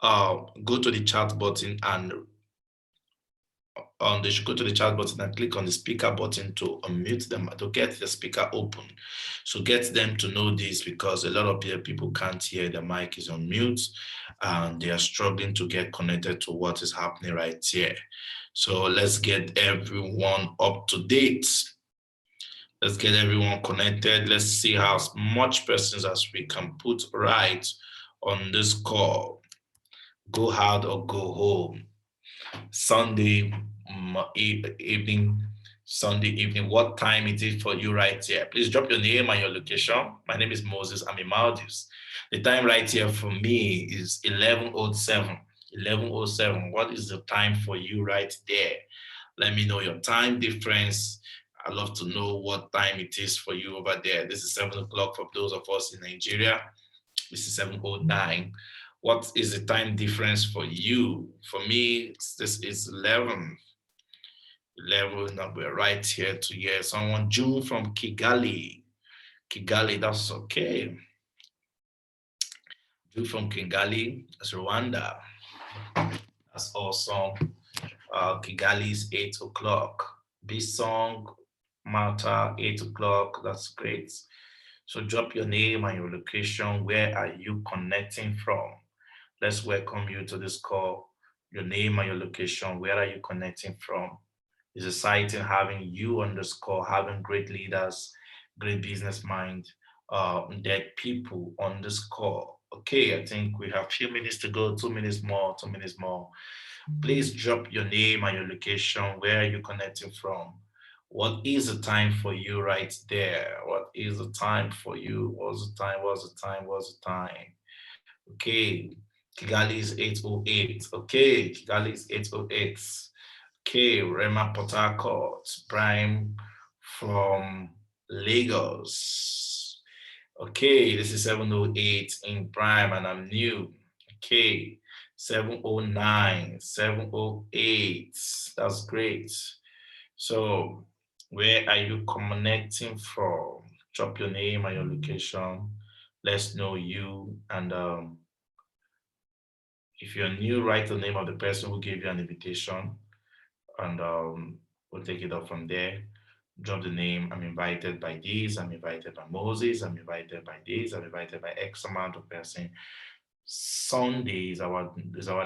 go to the chat button and they should go to the chat button and click on the speaker button to unmute them, to get the speaker open. So get them to know this, because a lot of people can't hear the mic is on mute and they are struggling to get connected to what is happening right here. So let's get everyone up to date. Let's get everyone connected. Let's see how much persons as we can put right on this call. Go hard or go home. Sunday evening, what time it is for you right here? Please drop your name and your location. My name is Moses. I'm in Maldives. The time right here for me is 11:07. 11:07. What is the time for you right there? Let me know your time difference. I'd love to know what time it is for you over there. This is 7 o'clock for those of us in Nigeria. This is 7:09. What is the time difference for you? For me, this is 11. 11, and we're right here to hear someone. June from Kigali. Kigali, that's okay. June from Kigali, that's Rwanda. That's awesome. Kigali is 8 o'clock. Bisong, Malta, 8 o'clock. That's great. So drop your name and your location. Where are you connecting from? Let's welcome you to this call. Your name and your location. Where are you connecting from? It's exciting having you on this call, having great leaders, great business mind, that people on this call. Okay, I think we have a few minutes to go, 2 minutes more, 2 minutes more. Please drop your name and your location. Where are you connecting from? What is the time for you right there? What is the time for you? What's the time? What's the time? What's the time? Okay, Kigali is 8:08. Okay, Kigali is 8:08. Okay, Rema Port Harcourt, Prime from Lagos. Okay, this is 7:08 in Prime and I'm new. Okay, 7:09, 7:08. That's great. So, where are you connecting from? Drop your name and your location. Let's know you. And if you're new, write the name of the person who gave you an invitation, and we'll take it up from there. Drop the name. I'm invited by this. I'm invited by Moses. I'm invited by this. I'm invited by X amount of person. Sunday is our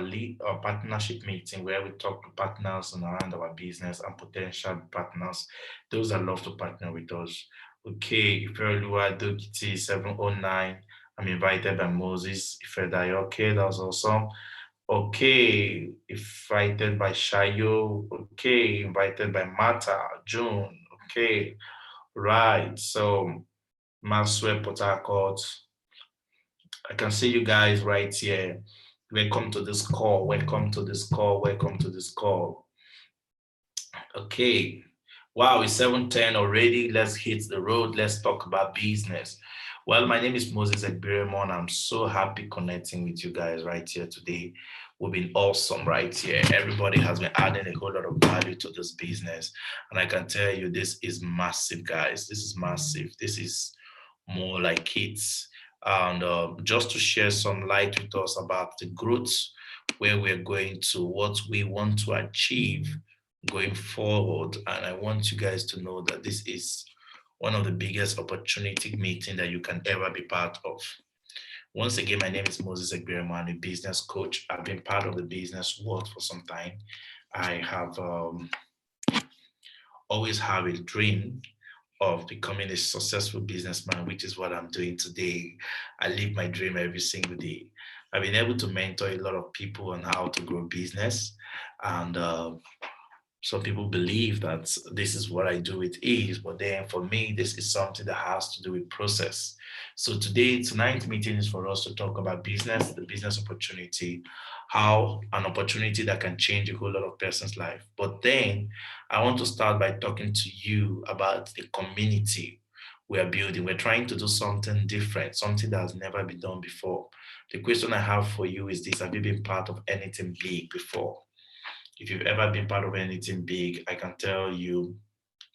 lead our partnership meeting where we talk to partners and around our business and potential partners. Those that love to partner with us. Okay, Iferlua Dokiti 709. I'm invited by Moses. Ifedayo. Okay, that's awesome. Okay, invited by Shayo. Okay, invited by Mata, June. Okay, right. So Maxwell Port Harcourt. I can see you guys right here. Welcome to this call. Welcome to this call. Welcome to this call. Okay. Wow, it's 7:10 already. Let's hit the road. Let's talk about business. Well, my name is Moses Ekbiremon. I'm so happy connecting with you guys right here today. We've been awesome right here. Everybody has been adding a whole lot of value to this business. And I can tell you, this is massive, guys. This is massive. This is more like kids. And just to share some light with us about the growth, where we're going to, what we want to achieve going forward. And I want you guys to know that this is one of the biggest opportunity meeting that you can ever be part of. Once again, my name is Moses Ekbiremo. I'm a business coach. I've been part of the business world for some time. I have always have a dream of becoming a successful businessman, which is what I'm doing today. I live my dream every single day. I've been able to mentor a lot of people on how to grow business, and some people believe that this is what I do with ease, but then for me, this is something that has to do with process. So tonight's meeting is for us to talk about business, the business opportunity, how an opportunity that can change a whole lot of person's life. But then I want to start by talking to you about the community we are building. We're trying to do something different, something that has never been done before. The question I have for you is this: have you been part of anything big before? If you've ever been part of anything big, I can tell you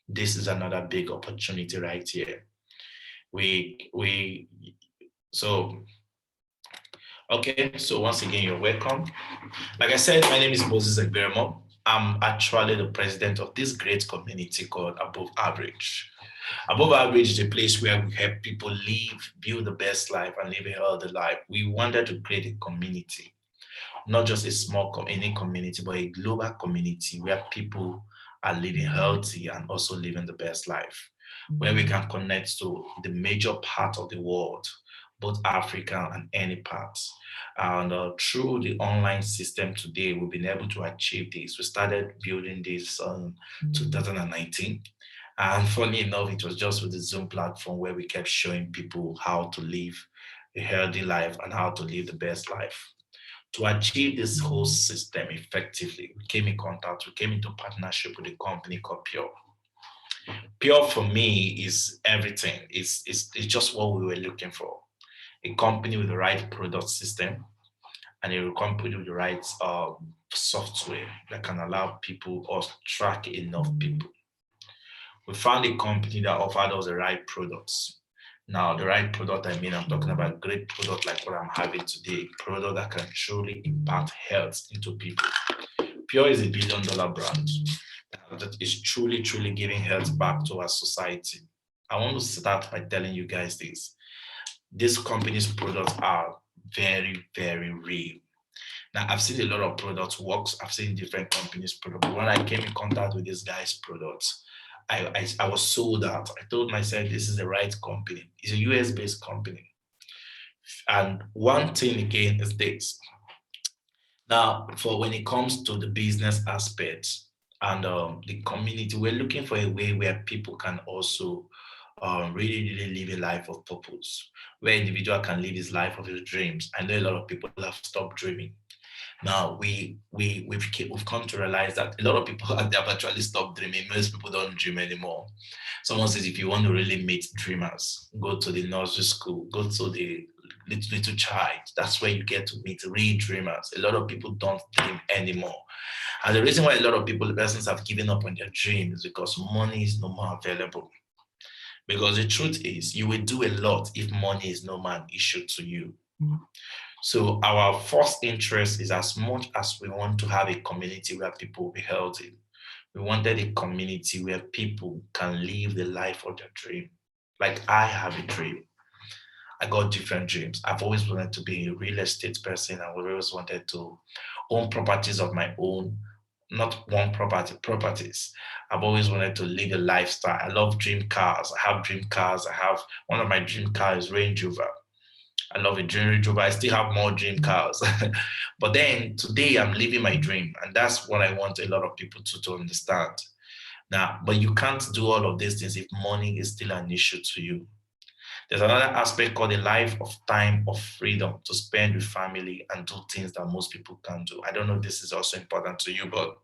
this is another big opportunity right here. We so Okay, so once again, you're welcome. Like I said, my name is Moses Egberemo. I'm actually the president of this great community called Above Average. Above Average is a place where we help people live, build the best life, and live a healthy life. We wanted to create a community, not just a small any community, but a global community where people are living healthy and also living the best life, where we can connect to the major part of the world, both Africa and any part. And through the online system today, we've been able to achieve this. We started building this in 2019. And funny enough, it was just with the Zoom platform where we kept showing people how to live a healthy life and how to live the best life. To achieve this whole system effectively, we came into partnership with a company called Pure. Pure for me is everything. It's just what we were looking for. A company with the right product system and a company with the right software that can allow people or track enough people. We found a company that offered us the right products. Now, the right product, I mean, I'm talking about great product like what I'm having today, product that can truly impact health into people. Pure is a billion-dollar brand that is truly, truly giving health back to our society. I want to start by telling you guys this. This company's products are very, very real. Now, I've seen a lot of products works. I've seen different companies' products. But when I came in contact with this guy's products, I was sold out. I told myself this is the right company. It's a US-based company. And one thing again is this. Now, for when it comes to the business aspect and the community, we're looking for a way where people can also really, really live a life of purpose, where individual can live his life of his dreams. I know a lot of people have stopped dreaming. Now we've come to realize that a lot of people have actually stopped dreaming. Most people don't dream anymore. Someone says if you want to really meet dreamers, go to the nursery school, go to the little child. That's where you get to meet real dreamers. A lot of people don't dream anymore. And the reason why a lot of people, the persons have given up on their dream is because money is no more available. Because the truth is, you will do a lot if money is no more an issue to you. So our first interest is as much as we want to have a community where people will be healthy. We wanted a community where people can live the life of their dream. Like I have a dream. I got different dreams. I've always wanted to be a real estate person. I always wanted to own properties of my own, not one property, properties. I've always wanted to live a lifestyle. I love dream cars. I have dream cars. I have one of my dream cars is Range Rover. I love a dream Range Rover. I still have more dream cars. But then today I'm living my dream. And that's what I want a lot of people to understand. Now, but you can't do all of these things if money is still an issue to you. There's another aspect called a life of time of freedom to spend with family and do things that most people can't do. I don't know if this is also important to you, but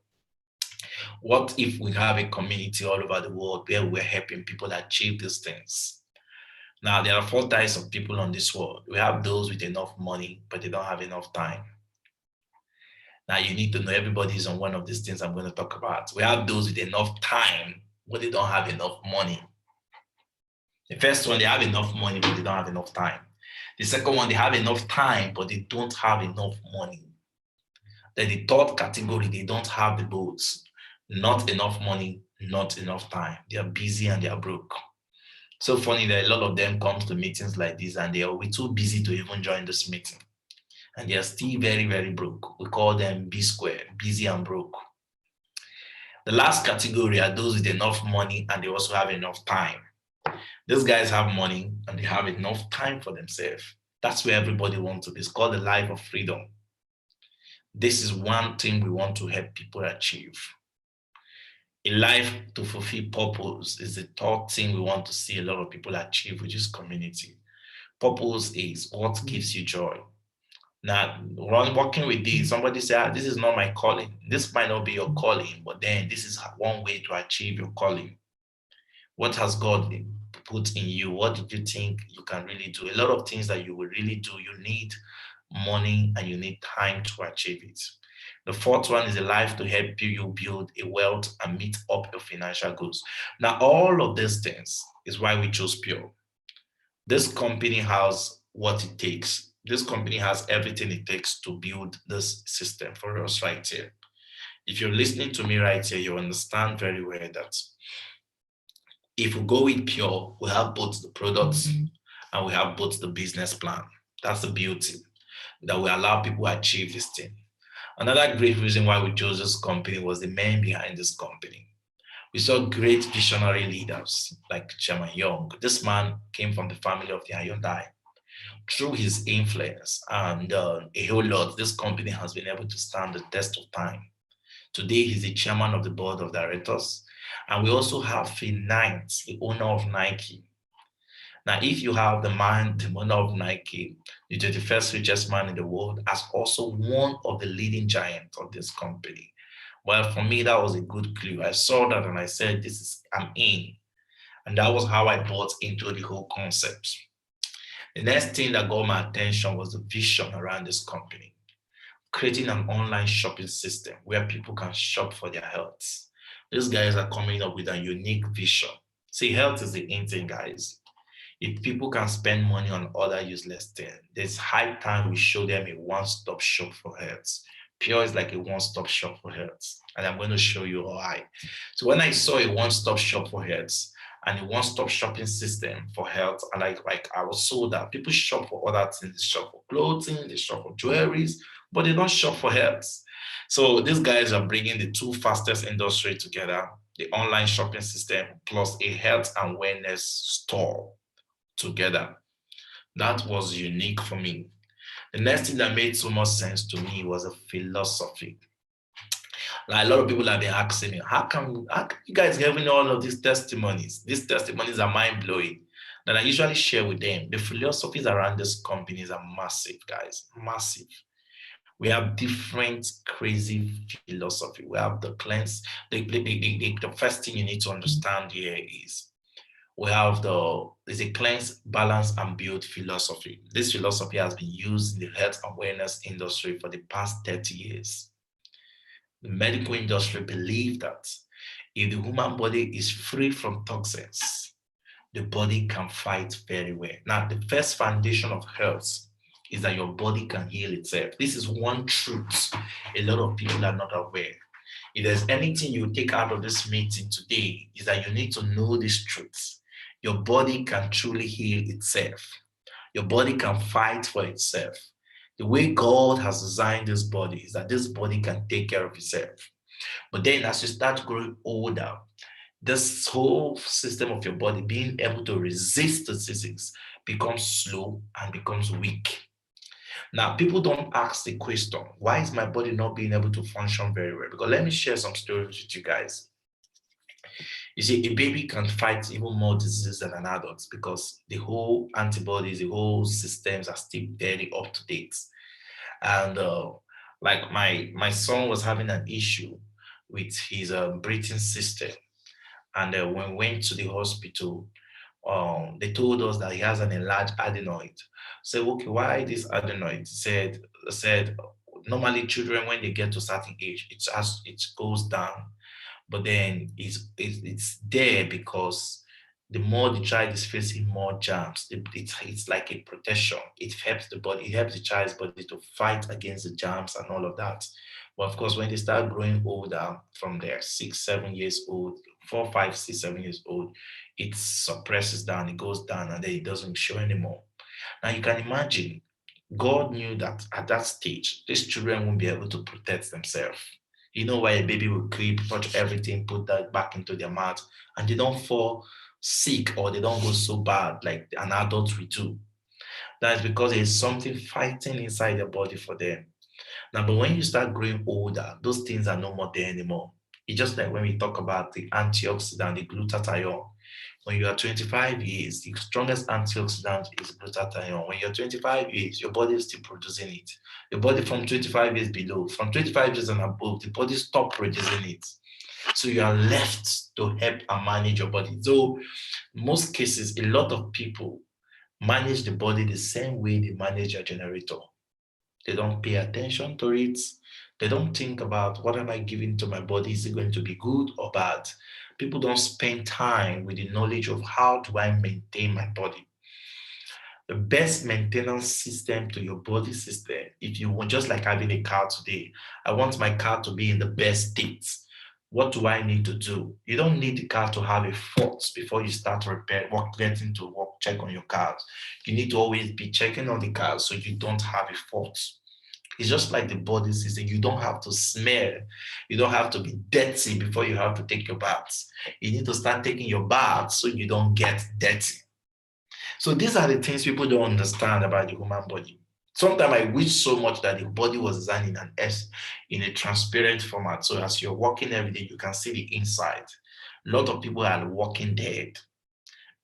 what if we have a community all over the world where we're helping people achieve these things? Now, there are four types of people on this world. We have those with enough money, but they don't have enough time. Now, you need to know everybody is on one of these things I'm going to talk about. We have those with enough time, but they don't have enough money. The first one, they have enough money, but they don't have enough time. The second one, they have enough time, but they don't have enough money. Then the third category, they don't have the both. Not enough money, not enough time. They are busy and they are broke. So funny that a lot of them come to meetings like this and they are way too busy to even join this meeting. And they are still very, very broke. We call them B square, busy and broke. The last category are those with enough money and they also have enough time. These guys have money and they have enough time for themselves. That's where everybody wants to be. It's called the life of freedom. This is one thing we want to help people achieve. A life to fulfill purpose is the third thing we want to see a lot of people achieve, which is community. Purpose is what gives you joy. Now, when working with this, somebody say, this is not my calling. This might not be your calling, but then this is one way to achieve your calling. What has God put in you? What did you think you can really do? A lot of things that you will really do, you need money and you need time to achieve it. The fourth one is a life to help you build a wealth and meet up your financial goals. Now, all of these things is why we chose Pure. This company has what it takes. This company has everything it takes to build this system for us right here. If you're listening to me right here, you understand very well that if we go with pure, we have both the products and we have both the business plan. That's the beauty that we allow people to achieve this thing. Another great reason why we chose this company was the man behind this company. We saw great visionary leaders like Chairman Young. This man came from the family of the Hyundai. Through his influence and a whole lot, this company has been able to stand the test of time. Today, he's the chairman of the board of directors. And we also have Phil Knight, the owner of Nike. Now, if you have the owner of Nike, the 21st richest man in the world, as also one of the leading giants of this company. Well, for me, that was a good clue. I saw that and I said, I'm in. And that was how I bought into the whole concept. The next thing that got my attention was the vision around this company, creating an online shopping system where people can shop for their health. These guys are coming up with a unique vision. See, health is the in thing, guys. If people can spend money on other useless things, there's high time we show them a one-stop shop for health. Pure is like a one-stop shop for health, and I'm going to show you why. So when I saw a one-stop shop for health and a one-stop shopping system for health, and like I was sold that people shop for other things, they shop for clothing, they shop for jewelries, but they don't shop for health. So these guys are bringing the two fastest industry together, the online shopping system plus a health and wellness store together. That was unique for me. The next thing that made so much sense to me was a philosophy. Like a lot of people have been asking me, how can you guys having all of these testimonies? These testimonies are mind blowing. That I usually share with them. The philosophies around these companies are massive, guys, massive. We have different crazy philosophy. We have the cleanse. The first thing you need to understand here is we have there's a cleanse, balance, and build philosophy. This philosophy has been used in the health awareness industry for the past 30 years. The medical industry believes that if the human body is free from toxins, the body can fight very well. Now, the first foundation of health is that your body can heal itself. This is one truth a lot of people are not aware. If there's anything you take out of this meeting today, is that you need to know this truth. Your body can truly heal itself. Your body can fight for itself. The way God has designed this body is that this body can take care of itself. But then as you start growing older, this whole system of your body being able to resist the disease becomes slow and becomes weak. Now, people don't ask the question, why is my body not being able to function very well? Because let me share some stories with you guys. You see, a baby can fight even more diseases than an adult because the whole antibodies, the whole systems are still very up to date. And like my son was having an issue with his breathing system, and when we went to the hospital, they told us that he has an enlarged adenoid. So, okay, why this adenoid? Said normally children when they get to a certain age, it goes down, but then it's there because the more the child is facing more germs, it's like a protection. It helps the body, it helps the child's body to fight against the germs and all of that. But of course, when they start growing older, from their 6, 7 years old, 4, 5, 6, 7 years old, it suppresses down, it goes down, and then it doesn't show anymore. Now you can imagine, God knew that at that stage, these children won't be able to protect themselves. You know why a baby will creep, touch everything, put that back into their mouth, and they don't fall sick or they don't go so bad like an adult will do. That's because there's something fighting inside their body for them. Now, but when you start growing older, those things are no more there anymore. It's just like when we talk about the antioxidant, the glutathione. When you are 25 years, the strongest antioxidant is glutathione. When you're 25 years, your body is still producing it. Your body from 25 years below, from 25 years and above, the body stop producing it. So you are left to help and manage your body. So most cases, a lot of people manage the body the same way they manage a generator. They don't pay attention to it. They don't think about what am I giving to my body? Is it going to be good or bad? People don't spend time with the knowledge of how do I maintain my body. The best maintenance system to your body system, if you want, just like having a car today, I want my car to be in the best state. What do I need to do? You don't need the car to have a fault before you start repair, work, getting to work, check on your cars. You need to always be checking on the cars so you don't have a fault. It's just like the body system. You don't have to smell. You don't have to be dirty before you have to take your baths. You need to start taking your baths so you don't get dirty. So these are the things people don't understand about the human body. Sometimes I wish so much that the body was designed in an S in a transparent format. So as you're walking every day, you can see the inside. A lot of people are walking dead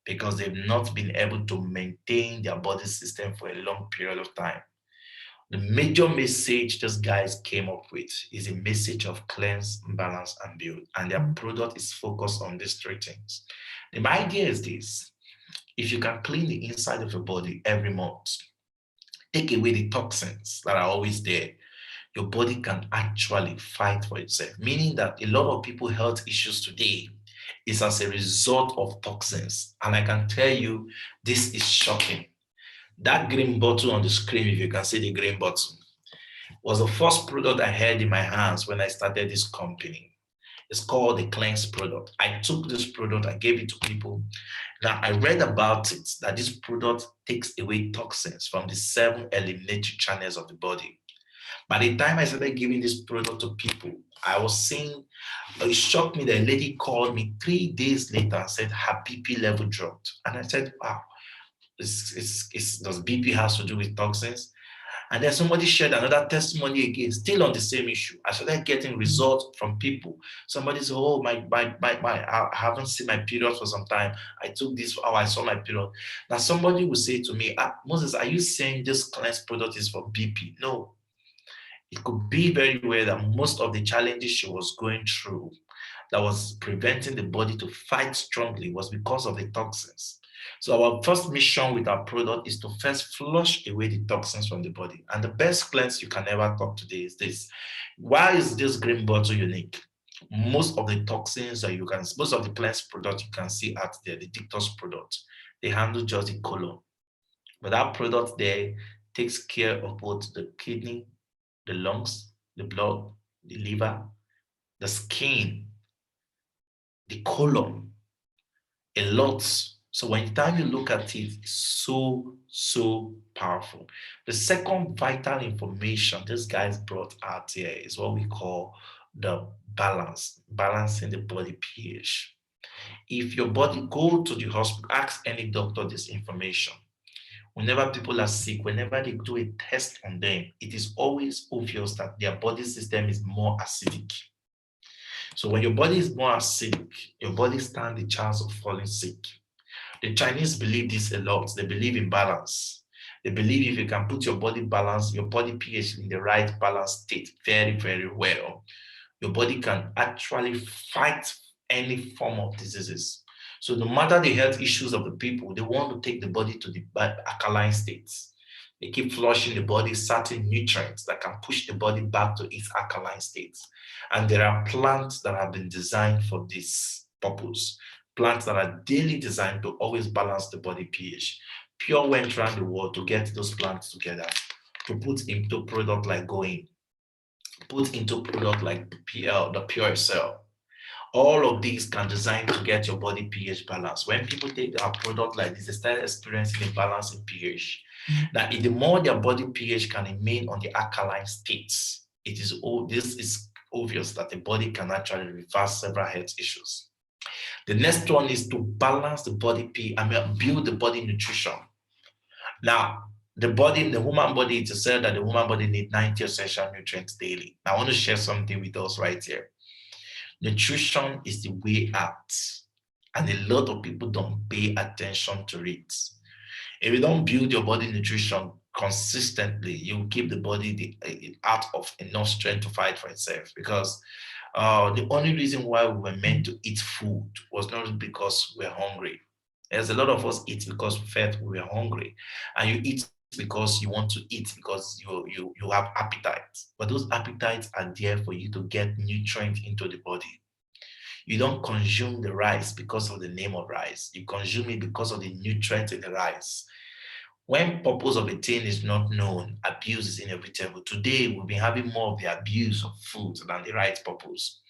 because they've not been able to maintain their body system for a long period of time. The major message these guys came up with is a message of cleanse, balance, and build. And their product is focused on these three things. The idea is this: if you can clean the inside of your body every month, take away the toxins that are always there, your body can actually fight for itself. Meaning that a lot of people health issues today is as a result of toxins. And I can tell you, this is shocking. That green bottle on the screen, if you can see the green bottle, was the first product I had in my hands when I started this company. It's called the Cleanse product. I took this product, I gave it to people. Now, I read about it that this product takes away toxins from the 7 eliminatory channels of the body. By the time I started giving this product to people, I was seeing, it shocked me that a lady called me 3 days later and said her BP level dropped. And I said, wow, does BP has to do with toxins? And then somebody shared another testimony again, still on the same issue. I started getting results from people. Somebody said, oh, I haven't seen my period for some time. I took this, oh, I saw my period. Now somebody will say to me, Moses, are you saying this cleanse product is for BP? No. It could be very well that most of the challenges she was going through that was preventing the body to fight strongly was because of the toxins. So our first mission with our product is to first flush away the toxins from the body. And the best cleanse you can ever talk today is this. Why is this green bottle unique? Most of the toxins that most of the cleanse product you can see out there, the detox product, they handle just the colon. But that product there takes care of both the kidney, the lungs, the blood, the liver, the skin, the colon, a lot. So when time you look at it, it's so powerful. The second vital information this guys brought out here is what we call the balancing the body pH. If your body, go to the hospital, ask any doctor this information. Whenever people are sick, whenever they do a test on them, it is always obvious that their body system is more acidic. So when your body is more acidic, your body stands the chance of falling sick. The Chinese believe this a lot. They believe in balance. They believe if you can put your body balance, your body pH in the right balance state very well, your body can actually fight any form of diseases. So no matter the health issues of the people, they want to take the body to the alkaline states. They keep flushing the body certain nutrients that can push the body back to its alkaline states. And there are plants that have been designed for this purpose. Plants that are daily designed to always balance the body pH. Pure went around the world to get those plants together, to put into product like going, put into product like PL, the Pure Cell. All of these can design to get your body pH balance. When people take a product like this, they start experiencing a balance in pH. Now, the more their body pH can remain on the alkaline states, this is obvious that the body can actually reverse several health issues. The next one is to balance the body pH, build the body nutrition. Now, the human body, it is said that the human body needs 90 essential nutrients daily. Now, I want to share something with us right here. Nutrition is the way out, and a lot of people don't pay attention to it. If you don't build your body nutrition consistently, you keep the body out of enough strength to fight for itself. Because the only reason why we were meant to eat food was not because we're hungry. There's a lot of us eat because we felt we were hungry, and you eat because you want to eat because you have appetite. But those appetites are there for you to get nutrients into the body. You don't consume the rice because of the name of rice. You consume it because of the nutrients in the rice. When purpose of a thing is not known, abuse is inevitable. Today, we've been having more of the abuse of food than the right purpose.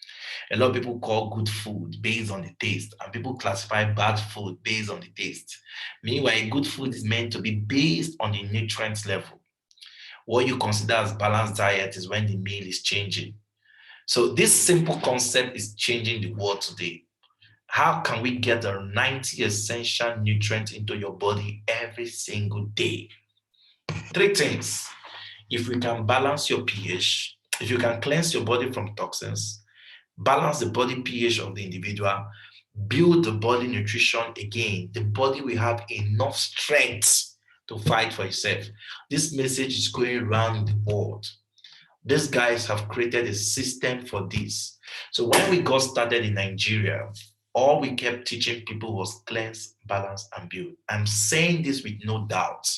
A lot of people call good food based on the taste, and people classify bad food based on the taste. Meanwhile, good food is meant to be based on the nutrients level. What you consider as balanced diet is when the meal is changing. So this simple concept is changing the world today. How can we get the 90 essential nutrients into your body every single day? Three things. If we can balance your pH, if you can cleanse your body from toxins, balance the body pH of the individual, build the body nutrition again, the body will have enough strength to fight for itself. This message is going around the world. These guys have created a system for this. So when we got started in Nigeria, all we kept teaching people was cleanse, balance, and build. I'm saying this with no doubt.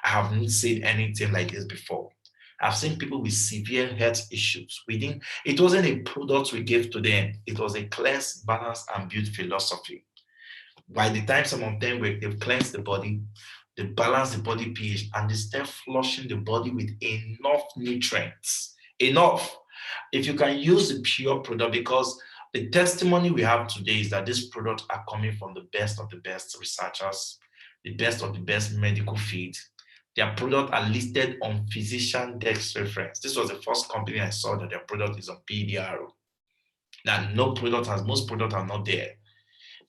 I haven't said anything like this before. I've seen people with severe health issues. It wasn't a product we gave to them. It was a cleanse, balance, and build philosophy. By the time some of them they've cleansed the body, they balance the body pH, and they start flushing the body with enough nutrients. Enough. If you can use the pure product, because the testimony we have today is that these products are coming from the best of the best researchers, the best of the best medical fields. Their products are listed on Physician Dex reference. This was the first company I saw that their product is on PDRO. Now, most products are not there.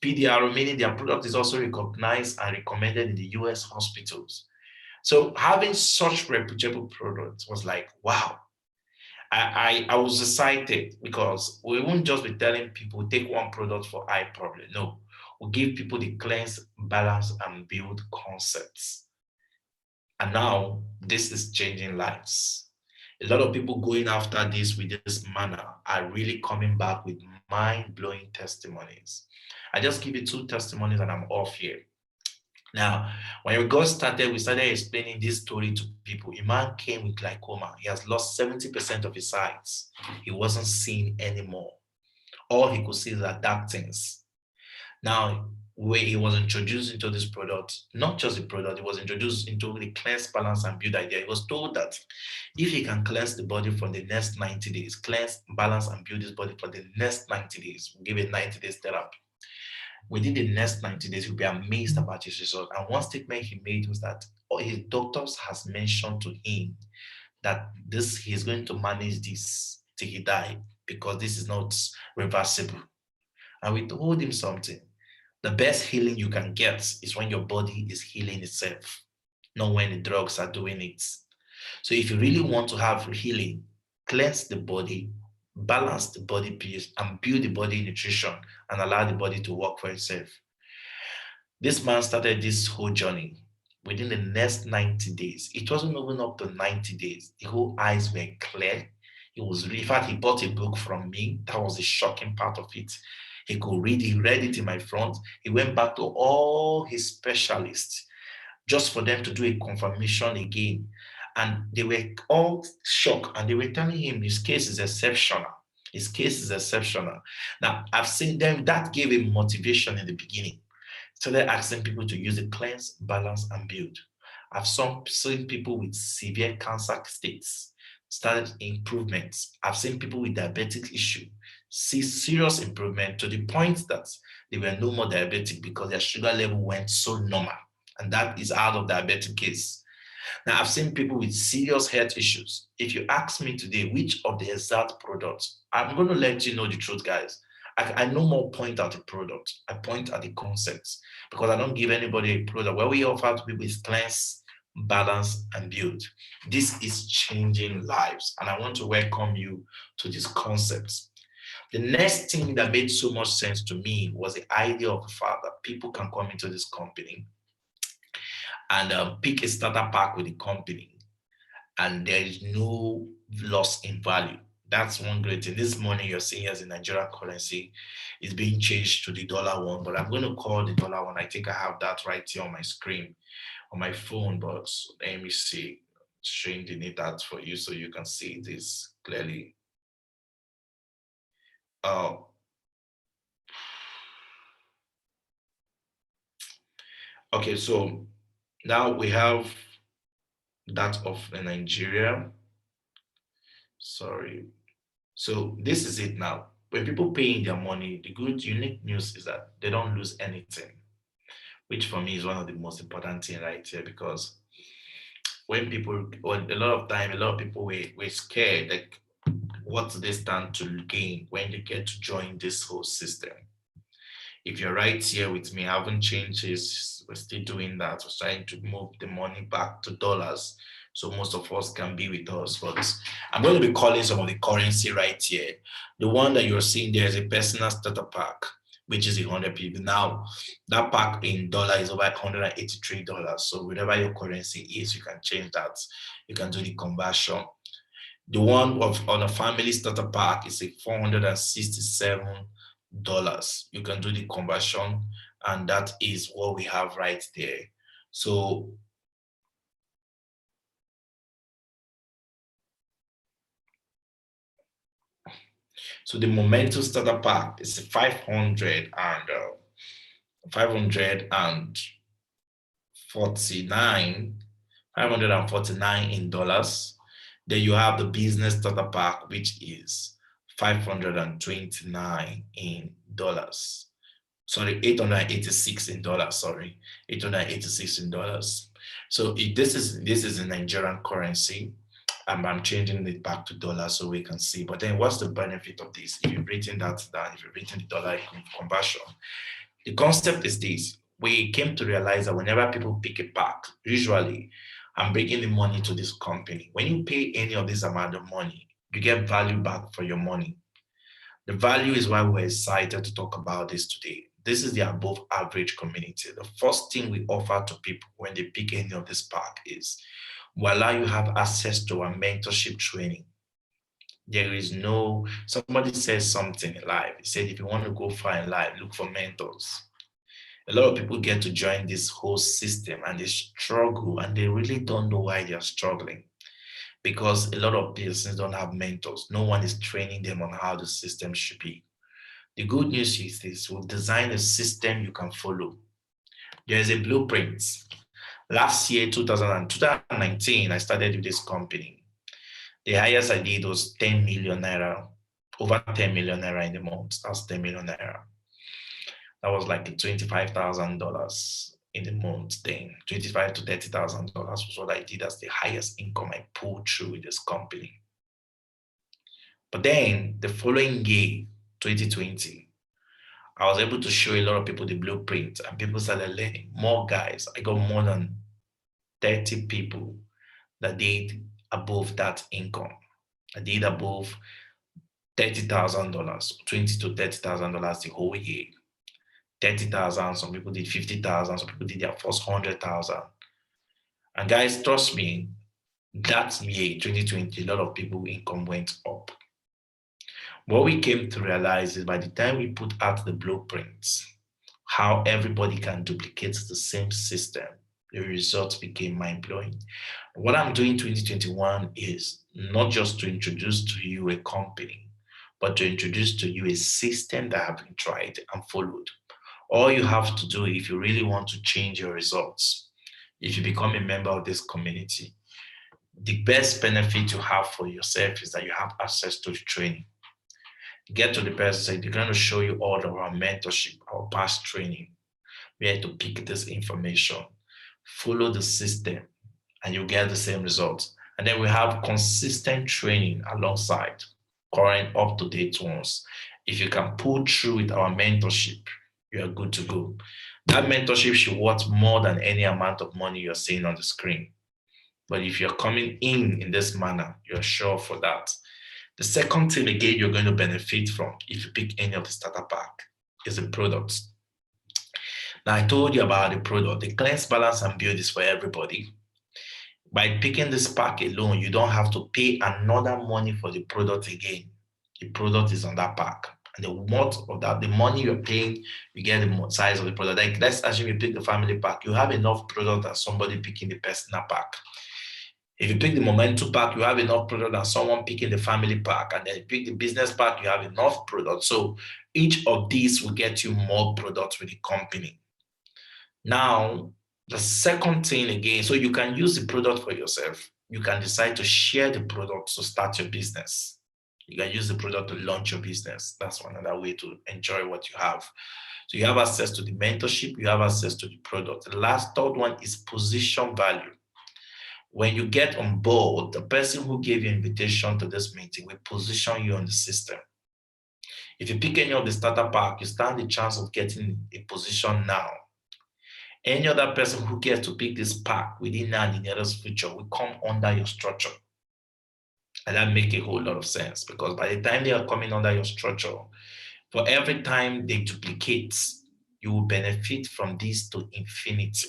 PDRO, meaning their product is also recognized and recommended in the US hospitals. So having such reputable products was like, wow. I was excited because we won't just be telling people take one product for eye problem. No, we give people the cleanse, balance, and build concepts. And now this is changing lives. A lot of people going after this with this manner are really coming back with mind-blowing testimonies. I just give you two testimonies and I'm off here. Now, when we got started, we started explaining this story to people. A man came with glaucoma. He has lost 70% of his sight. He wasn't seeing anymore. All he could see is the dark things. Now, where he was introduced into this product, not just the product, he was introduced into the cleanse, balance, and build idea. He was told that if he can cleanse the body for the next 90 days, cleanse, balance, and build his body for the next 90 days, we'll give it 90 days therapy. Within the next 90 days, you'll be amazed about his result. And one statement he made was that his doctors has mentioned to him that he's going to manage this till he die because this is not reversible. And we told him something. The best healing you can get is when your body is healing itself, not when the drugs are doing it. So if you really want to have healing, cleanse the body, balance the body pH, and build the body nutrition and allow the body to work for itself. This man started this whole journey within the next 90 days. It wasn't even up to 90 days. The whole eyes were clear. In fact, he bought a book from me. That was the shocking part of it. He could read, he read it in my front. He went back to all his specialists just for them to do a confirmation again. And they were all shocked and they were telling him his case is exceptional. His case is exceptional. Now, I've seen them, that gave him motivation in the beginning. Started asking people to use the cleanse, balance, and build. Seen people with severe cancer states started improvements. I've seen people with diabetic issue see serious improvement to the point that they were no more diabetic because their sugar level went so normal. And that is out of diabetic case. Now, I've seen people with serious health issues. If you ask me today, which of the exact products, I'm going to let you know the truth, guys. I no more point at the product. I point at the concepts because I don't give anybody a product. What we offer to people is cleanse, balance, and build. This is changing lives. And I want to welcome you to these concepts. The next thing that made so much sense to me was the idea of the fact that people can come into this company and pick a starter pack with the company, and there is no loss in value. That's one great thing. This morning, you're seeing as the Nigerian currency is being changed to the dollar one, but I'm going to call the dollar one. I think I have that right here on my screen, on my phone, but let me see. Changing it out for you so you can see this clearly. Uh, okay, so Now we have that of Nigeria. Sorry. So this is it now. When people pay in their money, the good unique news is that they don't lose anything, which for me is one of the most important thing right here because when people, or a lot of time, a lot of people were scared, like what do they stand to gain when they get to join this whole system? If you're right here with me, I haven't changed this. We're still doing that. We're trying to move the money back to dollars so most of us can be with us. But I'm going to be calling some of the currency right here. The one that you're seeing there is a personal starter pack, which is 100 people. Now, that pack in dollar is over $183. So whatever your currency is, you can change that. You can do the conversion. The one of on a family starter pack is a $467. You can do the conversion, and that is what we have right there. So the Momentum starter pack is 549 549 in dollars. Then you have the business starter pack, which is 529 in dollars. Sorry, 886 in dollars. Sorry, 886 in dollars. So this is a Nigerian currency. I'm changing it back to dollars so we can see. But then what's the benefit of this? If you've written that down, if you've written the dollar conversion, the concept is this. We came to realize that whenever people pick a pack, usually I'm bringing the money to this company. When you pay any of this amount of money, you get value back for your money. The value is why we're excited to talk about this today. This is the above average community. The first thing we offer to people when they pick any of this pack is we allow you have access to our mentorship training. There is no, somebody says something in life. He said, if you want to go far in life, look for mentors. A lot of people get to join this whole system and they struggle and they really don't know why they're struggling because a lot of persons don't have mentors. No one is training them on how the system should be. The good news is this, we'll design a system you can follow. There is a blueprint. Last year, 2019, I started with this company. The highest I did was 10 million naira, over 10 million naira in the month. That's 10 million naira. That was like $25,000 in the month then. 25 to $30,000 was what I did as the highest income I pulled through with this company. But then the following year, 2020, I was able to show a lot of people the blueprint and people started learning. More guys, I got more than 30 people that did above that income. I did above $30,000, $20 to $30,000 the whole year. 30,000, some people did 50,000, some people did their first 100,000. And guys, trust me, that year, 2020, a lot of people income went up. What we came to realize is by the time we put out the blueprints, how everybody can duplicate the same system, the results became mind-blowing. What I'm doing in 2021 is not just to introduce to you a company, but to introduce to you a system that have been tried and followed. All you have to do if you really want to change your results, if you become a member of this community, the best benefit you have for yourself is that you have access to the training. Get to the person, they're going to show you all of our mentorship, our past training, where to pick this information, follow the system, and you get the same results. And then we have consistent training alongside current up-to-date ones. If you can pull through with our mentorship, you are good to go. That mentorship should worth more than any amount of money you're seeing on the screen. But if you're coming in this manner, you're sure for that. The second thing again you're going to benefit from if you pick any of the starter pack is the products. Now I told you about the product. The cleanse, balance, and build is for everybody. By picking this pack alone, you don't have to pay another money for the product again. The product is on that pack. And the amount of that, the money you're paying, you get the size of the product. Like let's assume you pick the family pack, you have enough product as somebody picking the personal pack. If you pick the momentum pack, you have enough product than someone picking the family pack. And then you pick the business pack, you have enough product. So each of these will get you more products with the company. Now, The second thing again, so you can use the product for yourself. You can decide to share the product to start your business. You can use the product to launch your business. That's one other way to enjoy what you have. So you have access to the mentorship, you have access to the product. The last third one is position value. When you get on board, the person who gave you invitation to this meeting will position you on the system. If you pick any of the starter pack, you stand the chance of getting a position now. Any other person who gets to pick this pack within now and in the nearest future will come under your structure. And that make a whole lot of sense because by the time they are coming under your structure, for every time they duplicate, you will benefit from this to infinity.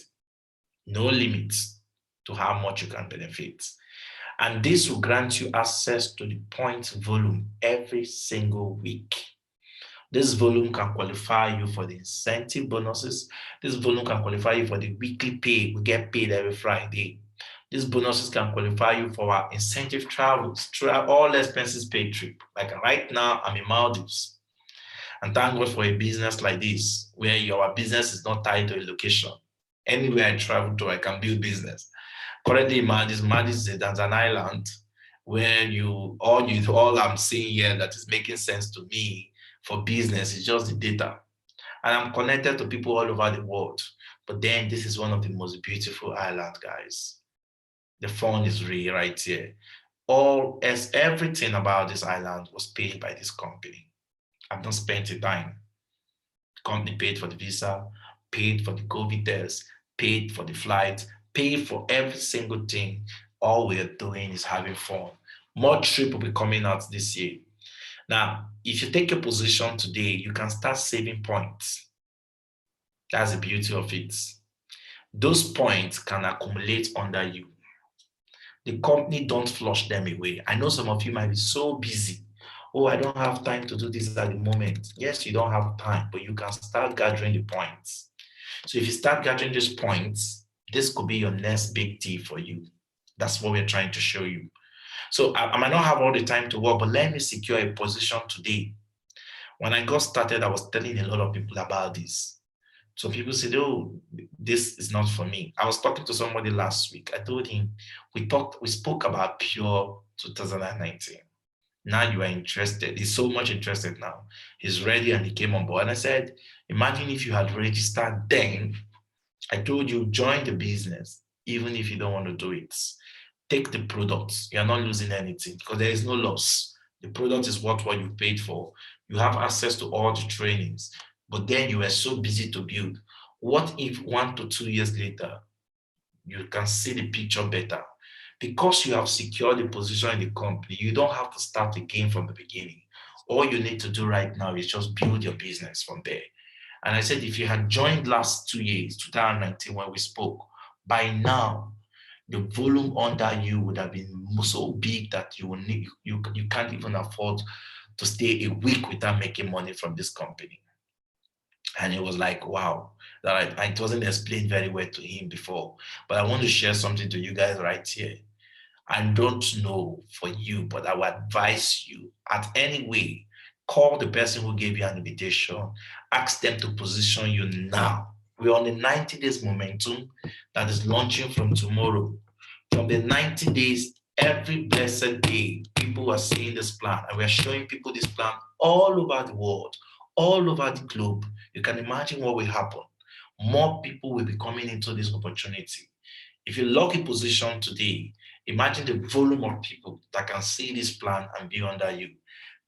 No limits to how much you can benefit. And this will grant you access to the point volume every single week. This volume can qualify you for the incentive bonuses. This volume can qualify you for the weekly pay. We get paid every Friday. These bonuses can qualify you for our incentive travels, all expenses paid trip. Like right now, I'm in Maldives. And thank God for a business like this, where your business is not tied to a location. Anywhere I travel to, I can build business. Currently, Maldives is an island where all I'm seeing here that is making sense to me for business is just the data. And I'm connected to people all over the world. But then this is one of the most beautiful islands, guys. The fun is real right here. Everything about this island was paid by this company. I've not spent a dime. The company paid for the visa, paid for the COVID test, paid for the flight, paid for every single thing. All we're doing is having fun. More trip will be coming out this year. Now, if you take a position today, you can start saving points. That's the beauty of it. Those points can accumulate under you. The company don't flush them away. I know some of you might be so busy. Oh, I don't have time to do this at the moment. Yes, you don't have time, but you can start gathering the points. So if you start gathering these points, this could be your next big deal for you. That's what we're trying to show you. So I might not have all the time to work, but let me secure a position today. When I got started, I was telling a lot of people about this. So people said, oh, this is not for me. I was talking to somebody last week. I told him, we spoke about Pure 2019. Now you are interested. He's so much interested now. He's ready and he came on board. And I said, imagine if you had registered then. I told you, join the business, even if you don't want to do it. Take the products. You're not losing anything because there is no loss. The product is what you paid for. You have access to all the trainings, but then you were so busy to build. What if 1 to 2 years later, you can see the picture better? Because you have secured the position in the company, you don't have to start again from the beginning. All you need to do right now is just build your business from there. And I said, if you had joined last 2 years, 2019, when we spoke, by now, the volume under you would have been so big that you can't even afford to stay a week without making money from this company. And it was like, wow, that it wasn't explained very well to him before. But I want to share something to you guys right here. I don't know for you, but I would advise you at any way, call the person who gave you an invitation, ask them to position you now. We're on the 90 days momentum that is launching from tomorrow. From the 90 days, every blessed day, people are seeing this plan, and we're showing people this plan all over the world, all over the globe. You can imagine what will happen. More people will be coming into this opportunity. If you lock a position today, imagine the volume of people that can see this plan and be under you.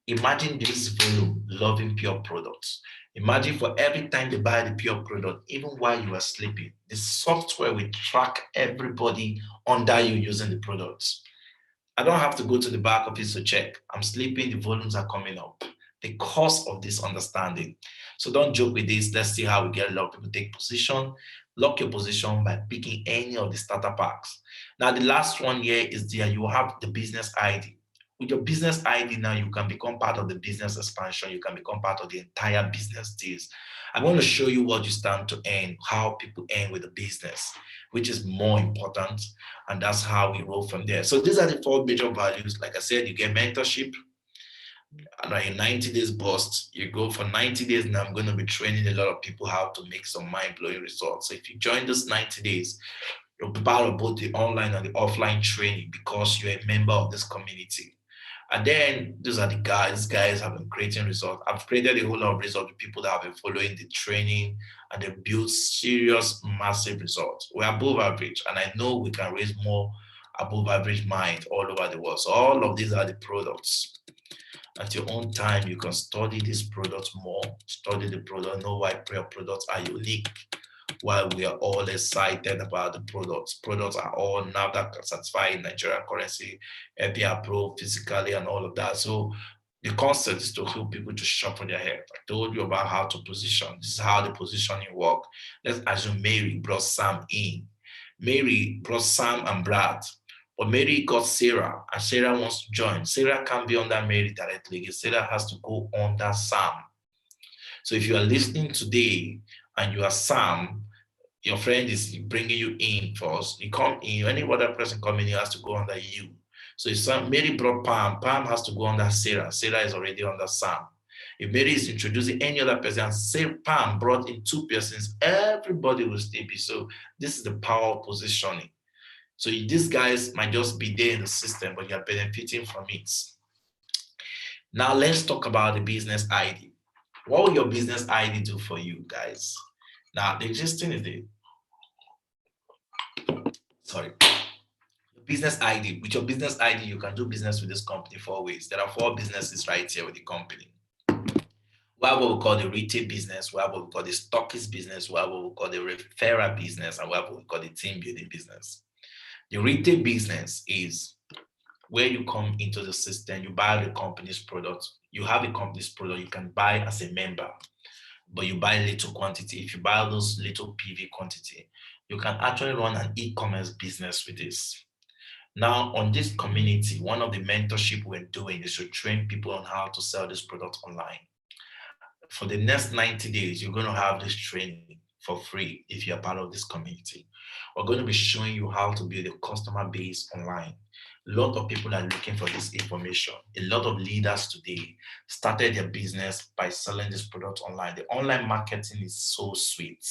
Imagine this volume loving pure products. Imagine for every time they buy the pure product, even while you are sleeping, the software will track everybody under you using the products. I don't have to go to the back office to check. I'm sleeping, the volumes are coming up because of this understanding. So don't joke with this. Let's see how we get a lot of people take position. Lock your position by picking any of the starter packs. Now, the last one here is there. You have the business ID. With your business ID now, you can become part of the business expansion. You can become part of the entire business deals. I'm going to show you what you stand to earn, how people earn with the business, which is more important. And that's how we roll from there. So these are the four major values. Like I said, you get mentorship, like 90 days bust. You go for 90 days now. I'm going to be training a lot of people how to make some mind-blowing results. So if you join this 90 days, you'll be part of both the online and the offline training because you're a member of this community. And then these are the guys. These guys have been creating results. I've created a whole lot of results with people that have been following the training and they build serious, massive results. We're above average, and I know we can raise more above average minds all over the world. So all of these are the products. At your own time, you can study these products more, study the product, know why prayer products are unique, while we are all excited about the products. Products are all now that certified Nigerian currency, FBI approved physically and all of that. So the concept is to help people to shop on their head. I told you about how to position. This is how the positioning work. Let's assume Mary brought Sam in. Mary brought Sam and Brad. But Mary got Sarah, and Sarah wants to join. Sarah can't be under Mary directly. Sarah has to go under Sam. So if you are listening today and you are Sam, your friend is bringing you in first. You come in, any other person coming in has to go under you. So if Mary brought Pam, Pam has to go under Sarah. Sarah is already under Sam. If Mary is introducing any other person and say Pam brought in two persons, everybody will still be. So this is the power of positioning. So these guys might just be there in the system, but you're benefiting from it. Now let's talk about the business ID. What will your business ID do for you guys? Now the existing is the sorry. Business ID. With your business ID, you can do business with this company 4 ways. There are 4 businesses right here with the company. We have what we call the retail business, we have what we call the stockist business, we have what we call the referral business, and we have what we call the team building business. The retail business is where you come into the system, you buy the company's product, you have a company's product, you can buy as a member, but you buy little quantity. If you buy those little PV quantity, you can actually run an e-commerce business with this. Now, on this community, one of the mentorship we're doing is to train people on how to sell this product online. For the next 90 days, you're going to have this training for free if you're part of this community. We're going to be showing you how to build a customer base online. A lot of people are looking for this information. A lot of leaders today started their business by selling this product online. The online marketing is so sweet.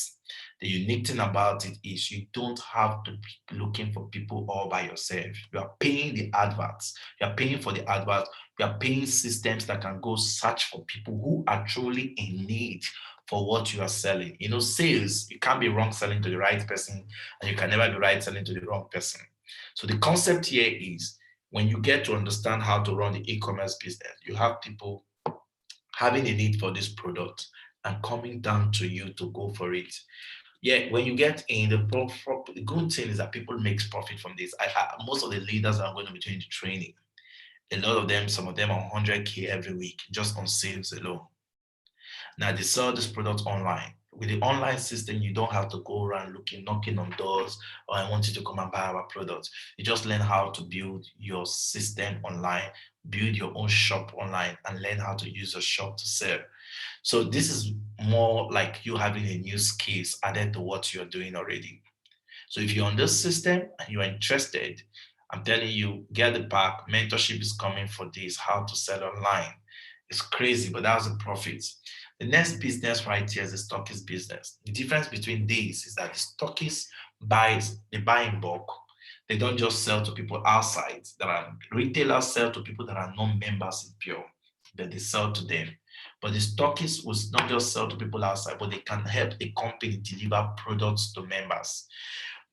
The unique thing about it is you don't have to be looking for people all by yourself. You are paying the adverts. You are paying for the adverts. You are paying systems that can go search for people who are truly in need for what you are selling. You know, sales, you can't be wrong selling to the right person, and you can never be right selling to the wrong person. So the concept here is when you get to understand how to run the e-commerce business, you have people having a need for this product and coming down to you to go for it. Yeah, when you get in the good thing is that people make profit from this. Most of the leaders are going to be doing the training. A lot of them, some of them are 100K every week just on sales alone. Now they sell this product online. With the online system, you don't have to go around looking, knocking on doors, or I want you to come and buy our product. You just learn how to build your system online, build your own shop online, and learn how to use your shop to sell. So this is more like you having a new skills added to what you're doing already. So if you're on this system and you're interested, I'm telling you, get the pack. Mentorship is coming for this, how to sell online. It's crazy, but that's the profit. The next business right here is the stockist business. The difference between these is that the stockist they buy in bulk. They don't just sell to people outside. There are retailers sell to people that are non-members in Pure, that they sell to them. But the stockist will not just sell to people outside, but they can help the company deliver products to members.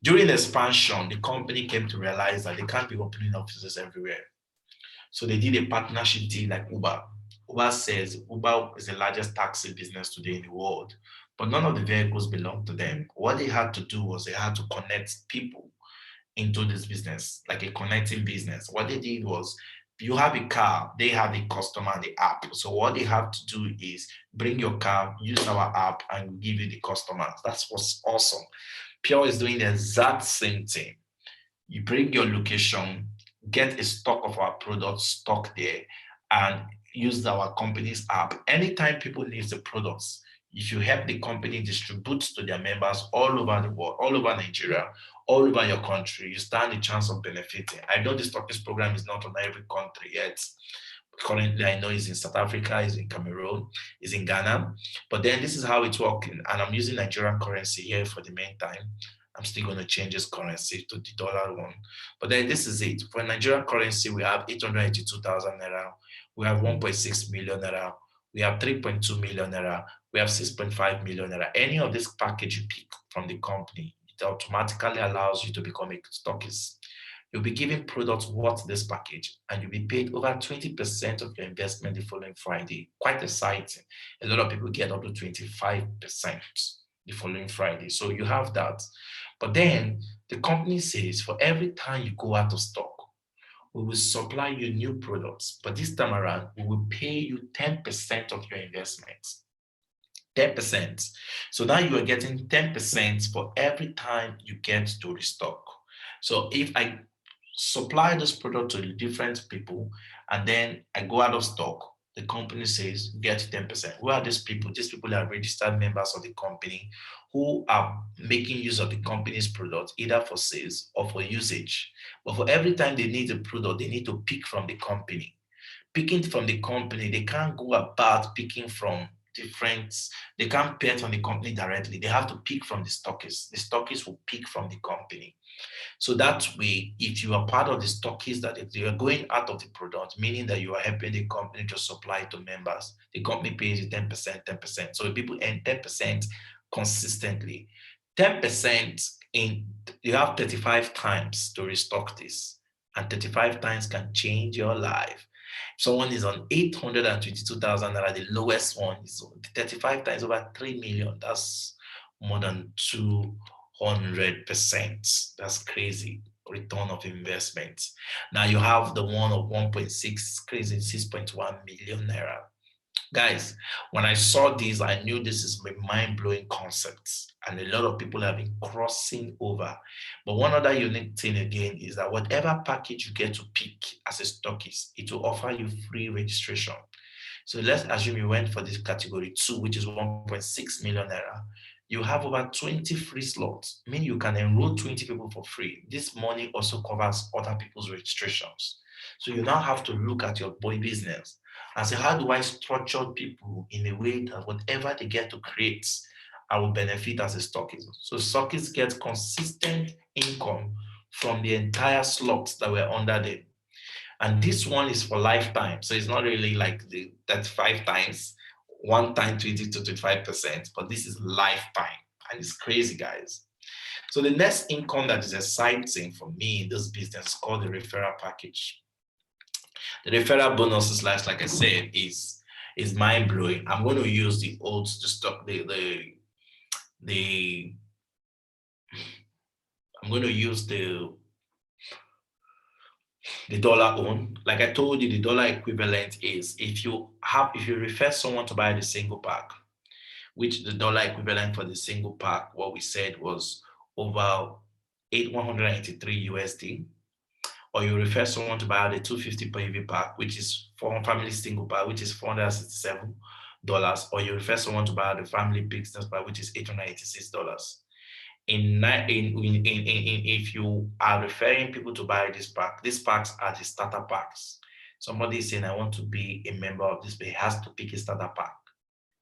During expansion, the company came to realize that they can't be opening offices everywhere. So they did a partnership deal like Uber. Uber says Uber is the largest taxi business today in the world, but none of the vehicles belong to them. What they had to do was they had to connect people into this business, like a connecting business. What they did was you have a car, they have the customer and the app. So what they have to do is bring your car, use our app, and give you the customers. That's what's awesome. Pure is doing the exact same thing. You bring your location, get a stock of our products stock there, and use our company's app. Anytime people need the products, if you help the company distribute to their members all over the world, all over Nigeria, all over your country, you stand a chance of benefiting. I know the stockist program is not on every country yet, Currently, I know it's in South Africa, it's in Cameroon, it's in Ghana. But then this is how it's working. And I'm using Nigerian currency here for the meantime. I'm still going to change this currency to the dollar one. But then this is it. For Nigerian currency, we have 882,000 naira. We have 1.6 million naira. We have 3.2 million naira. We have 6.5 million naira. Any of this package you pick from the company, it automatically allows you to become a stockist. You'll be given products worth this package, and you'll be paid over 20% of your investment the following Friday. Quite exciting. A lot of people get up to 25% the following Friday. So you have that. But then the company says for every time you go out of stock, we will supply you new products. But this time around, we will pay you 10% of your investment. 10%. So now you are getting 10% for every time you get to restock. So if I supply this product to different people and then I go out of stock, the company says get 10%. Who are these people? These people are registered members of the company who are making use of the company's product either for sales or for usage. But for every time they need a product, they need to pick from the company. Picking from the company, they can't go about picking from different, they can't pay it on the company directly. They have to pick from the stockists. The stockists will pick from the company. So that way, if you are part of the stockists that if you are going out of the product, meaning that you are helping the company to supply to members, the company pays you 10%, 10%. So people earn 10% consistently. 10% in, you have 35 times to restock this. And 35 times can change your life. Someone is on 822,000 naira, the lowest one is 35 times over 3 million. That's more than 200%. That's crazy return of investment. Now you have the one of 1.6, crazy 6.1 million naira. Guys, when I saw this, I knew this is a mind-blowing concept, and a lot of people have been crossing over. But one other unique thing again is that whatever package you get to pick as a stockist, it will offer you free registration. So let's assume you went for this category 2, which is 1.6 million naira. You have over 20 free slots, meaning you can enroll 20 people for free. This money also covers other people's registrations. So you now have to look at your boy business and say, how do I structure people in a way that whatever they get to create, I will benefit as a stockist. So stockists get consistent income from the entire slots that were under them. And this one is for lifetime. So it's not really like the 35 times, one time 20 to 25%, but this is lifetime. And it's crazy, guys. So the next income that is exciting for me in this business is called the referral package. The referral bonuses, like I said, is mind blowing. I'm going to use the old the stock the I'm going to use the dollar own. Like I told you, the dollar equivalent is if you refer someone to buy the single pack, which the dollar equivalent for the single pack, what we said was over 183 USD, or you refer someone to buy the 250 per EV pack, which is for family single pack, which is $467, or you refer someone to buy the family business pack, which is $886. If you are referring people to buy this pack, these packs are the starter packs. Somebody is saying, I want to be a member of this, but he has to pick a starter pack.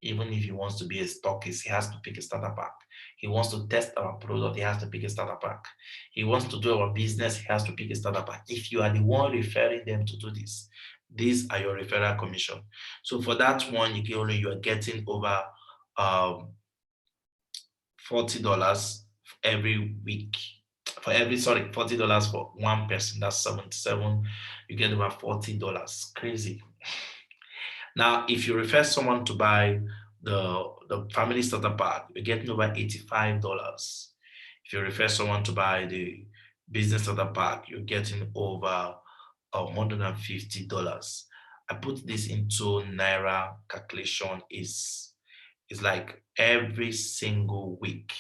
Even if he wants to be a stockist, he has to pick a starter pack. He wants to test our product, he has to pick a starter pack. He wants to do our business, he has to pick a starter pack. If you are the one referring them to do this, these are your referral commission. So for that one, you are getting over $40 every week. $40 for one person, that's 77. You get over $40. Crazy. Now, if you refer someone to buy the family starter pack, you're getting over $85. If you refer someone to buy the business starter pack, you're getting over $150. I put this into Naira calculation is like every single week,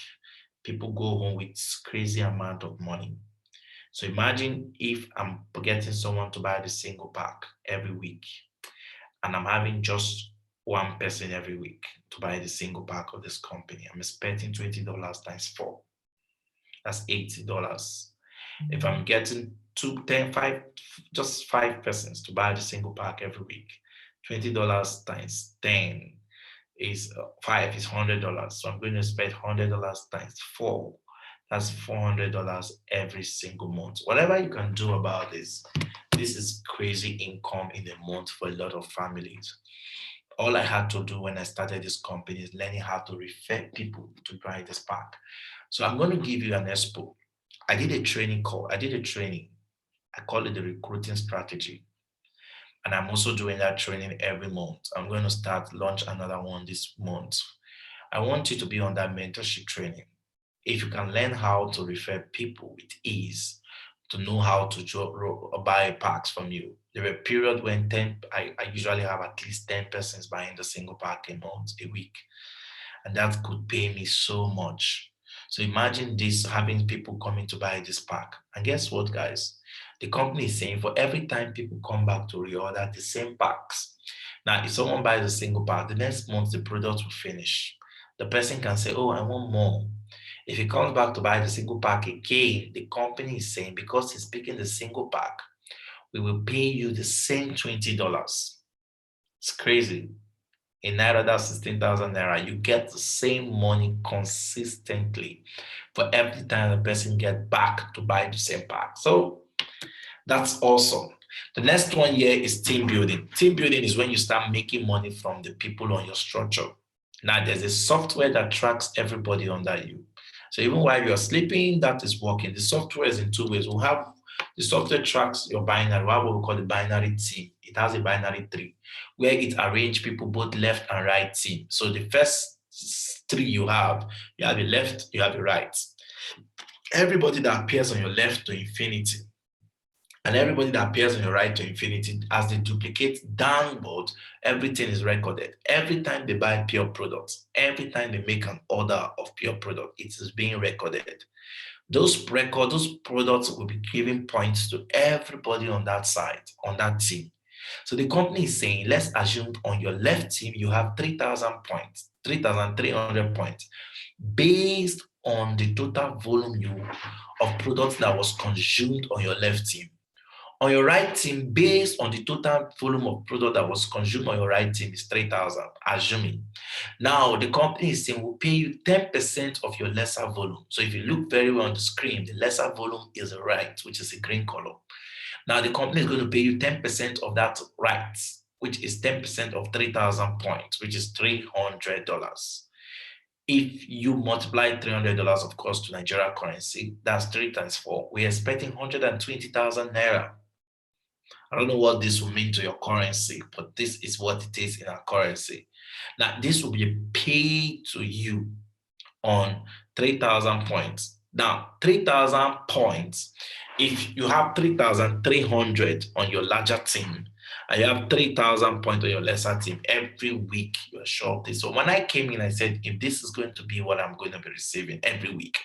people go home with crazy amount of money. So imagine if I'm getting someone to buy the single pack every week, and I'm having just one person every week to buy the single pack of this company. I'm expecting $20 times 4. That's $80. If I'm getting two, 10, 5, just 5 persons to buy the single pack every week. $20 times 10 is 5 is $100. So I'm going to spend $100 times 4. That's $400 every single month. Whatever you can do about this is crazy income in a month for a lot of families. All I had to do when I started this company is learning how to refer people to buy this pack. So I'm going to give you an expo. I did a training call. I did a training. I call it the recruiting strategy. And I'm also doing that training every month. I'm going to start launch another one this month. I want you to be on that mentorship training. If you can learn how to refer people with ease, to know how to buy packs from you. There were a period when I usually have at least 10 persons buying the single pack a month, a week. And that could pay me so much. So imagine this having people coming to buy this pack. And guess what, guys? The company is saying for every time people come back to reorder the same packs. Now, if someone buys a single pack, the next month the product will finish. The person can say, oh, I want more. If he comes back to buy the single pack again, the company is saying because he's picking the single pack, we will pay you the same $20. It's crazy. In Naira, that's 16,000 Naira. You get the same money consistently for every time the person gets back to buy the same pack. So that's awesome. The next one here is team building. Team building is when you start making money from the people on your structure. Now, there's a software that tracks everybody under you. So even while you're sleeping, that is working. The software is in two ways. We'll have the software tracks your binary, what we call the binary team. It has a binary tree where it arranges people both left and right team. So the first three you have a left, you have a right. Everybody that appears on your left to infinity and everybody that appears on your right to infinity, as they duplicate downward, everything is recorded. Every time they buy pure products, every time they make an order of pure product, it is being recorded. Those products will be giving points to everybody on that side, on that team. So the company is saying, let's assume on your left team, you have 3,000 points, 3,300 points, based on the total volume of products that was consumed on your left team. On your right team, based on the total volume of product that was consumed on your right team is 3,000, assuming. Now, the company is saying we'll pay you 10% of your lesser volume. So if you look very well on the screen, the lesser volume is the right, which is a green color. Now, the company is going to pay you 10% of that right, which is 10% of 3,000 points, which is $300. If you multiply $300, of course, to Nigeria currency, that's 3 times 4. We're expecting 120,000 Naira. I don't know what this will mean to your currency, but this is what it is in our currency. Now, this will be paid to you on 3,000 points. Now, 3,000 points, if you have 3,300 on your larger team, and you have 3,000 points on your lesser team, every week you're sure of this. So when I came in, I said, if this is going to be what I'm going to be receiving every week,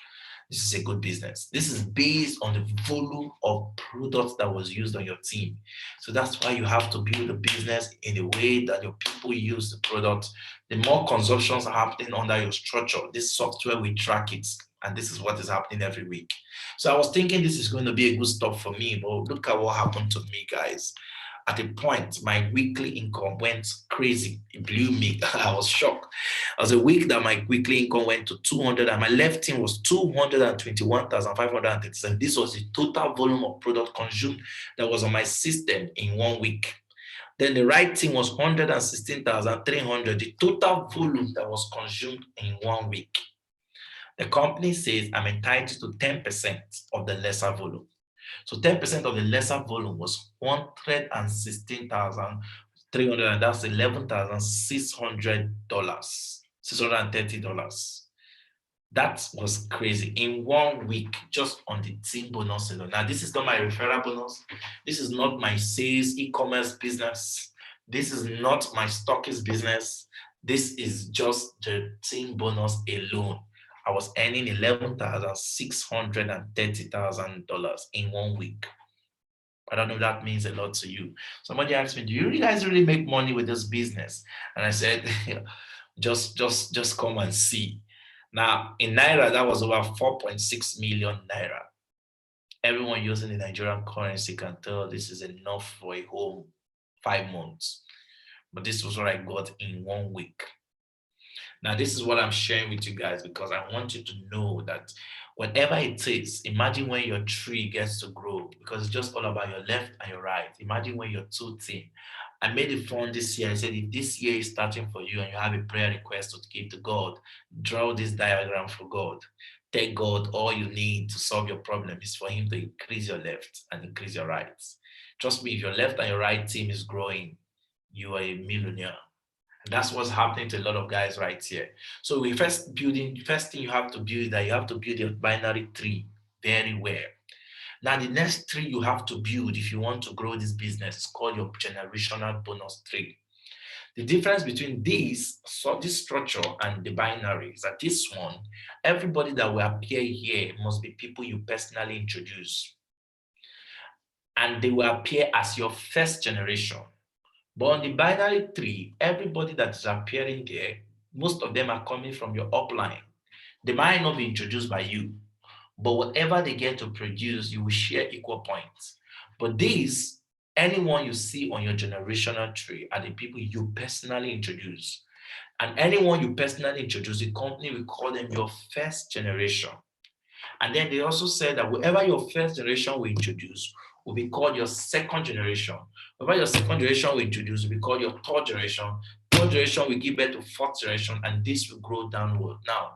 this is a good business. This is based on the volume of products that was used on your team. So that's why you have to build a business in a way that your people use the product. The more consumptions are happening under your structure, this software will track it. And this is what is happening every week. So I was thinking this is going to be a good stuff for me, but look at what happened to me, guys. At a point, my weekly income went crazy. It blew me. I was shocked. It was a week that my weekly income went to 200 and my left team was 221,537. This was the total volume of product consumed that was on my system in 1 week. Then the right team was 116,300, the total volume that was consumed in 1 week. The company says I'm entitled to 10% of the lesser volume. So 10% of the lesser volume was 116,300, and that's $11,600, $630. That was crazy in 1 week, just on the team bonus alone. Now, this is not my referral bonus. This is not my sales e-commerce business. This is not my stockist business. This is just the team bonus alone. I was earning $11,630,000 in 1 week. I don't know if that means a lot to you. Somebody asked me, do you guys really make money with this business? And I said, just come and see. Now, in Naira, that was over 4.6 million Naira Everyone using the Nigerian currency can tell this is enough for a whole 5 months. But this was what I got in 1 week. Now, this is what I'm sharing with you guys because I want you to know that whatever it is, imagine when your tree gets to grow because it's just all about your left and your right. Imagine when you're two team. I made it fun this year. I said, if this year is starting for you and you have a prayer request to give to God, draw this diagram for God. Tell God all you need to solve your problem is for Him to increase your left and increase your right. Trust me, if your left and your right team is growing, you are a millionaire. And that's what's happening to a lot of guys right here. So we first thing you have to build is that you have to build your binary tree very well. Now, the next tree you have to build if you want to grow this business is called your generational bonus tree. The difference between this structure and the binary is that this one, everybody that will appear here must be people you personally introduce. And they will appear as your first generation. But on the binary tree, everybody that is appearing there, most of them are coming from your upline. They might not be introduced by you, but whatever they get to produce, you will share equal points. But these, anyone you see on your generational tree are the people you personally introduce. And anyone you personally introduce, the company will call them your first generation. And then they also said that whoever your first generation will introduce will be called your second generation. Whoever your second generation will introduce will be called your third generation. Third generation will give birth to fourth generation, and this will grow downward. Now,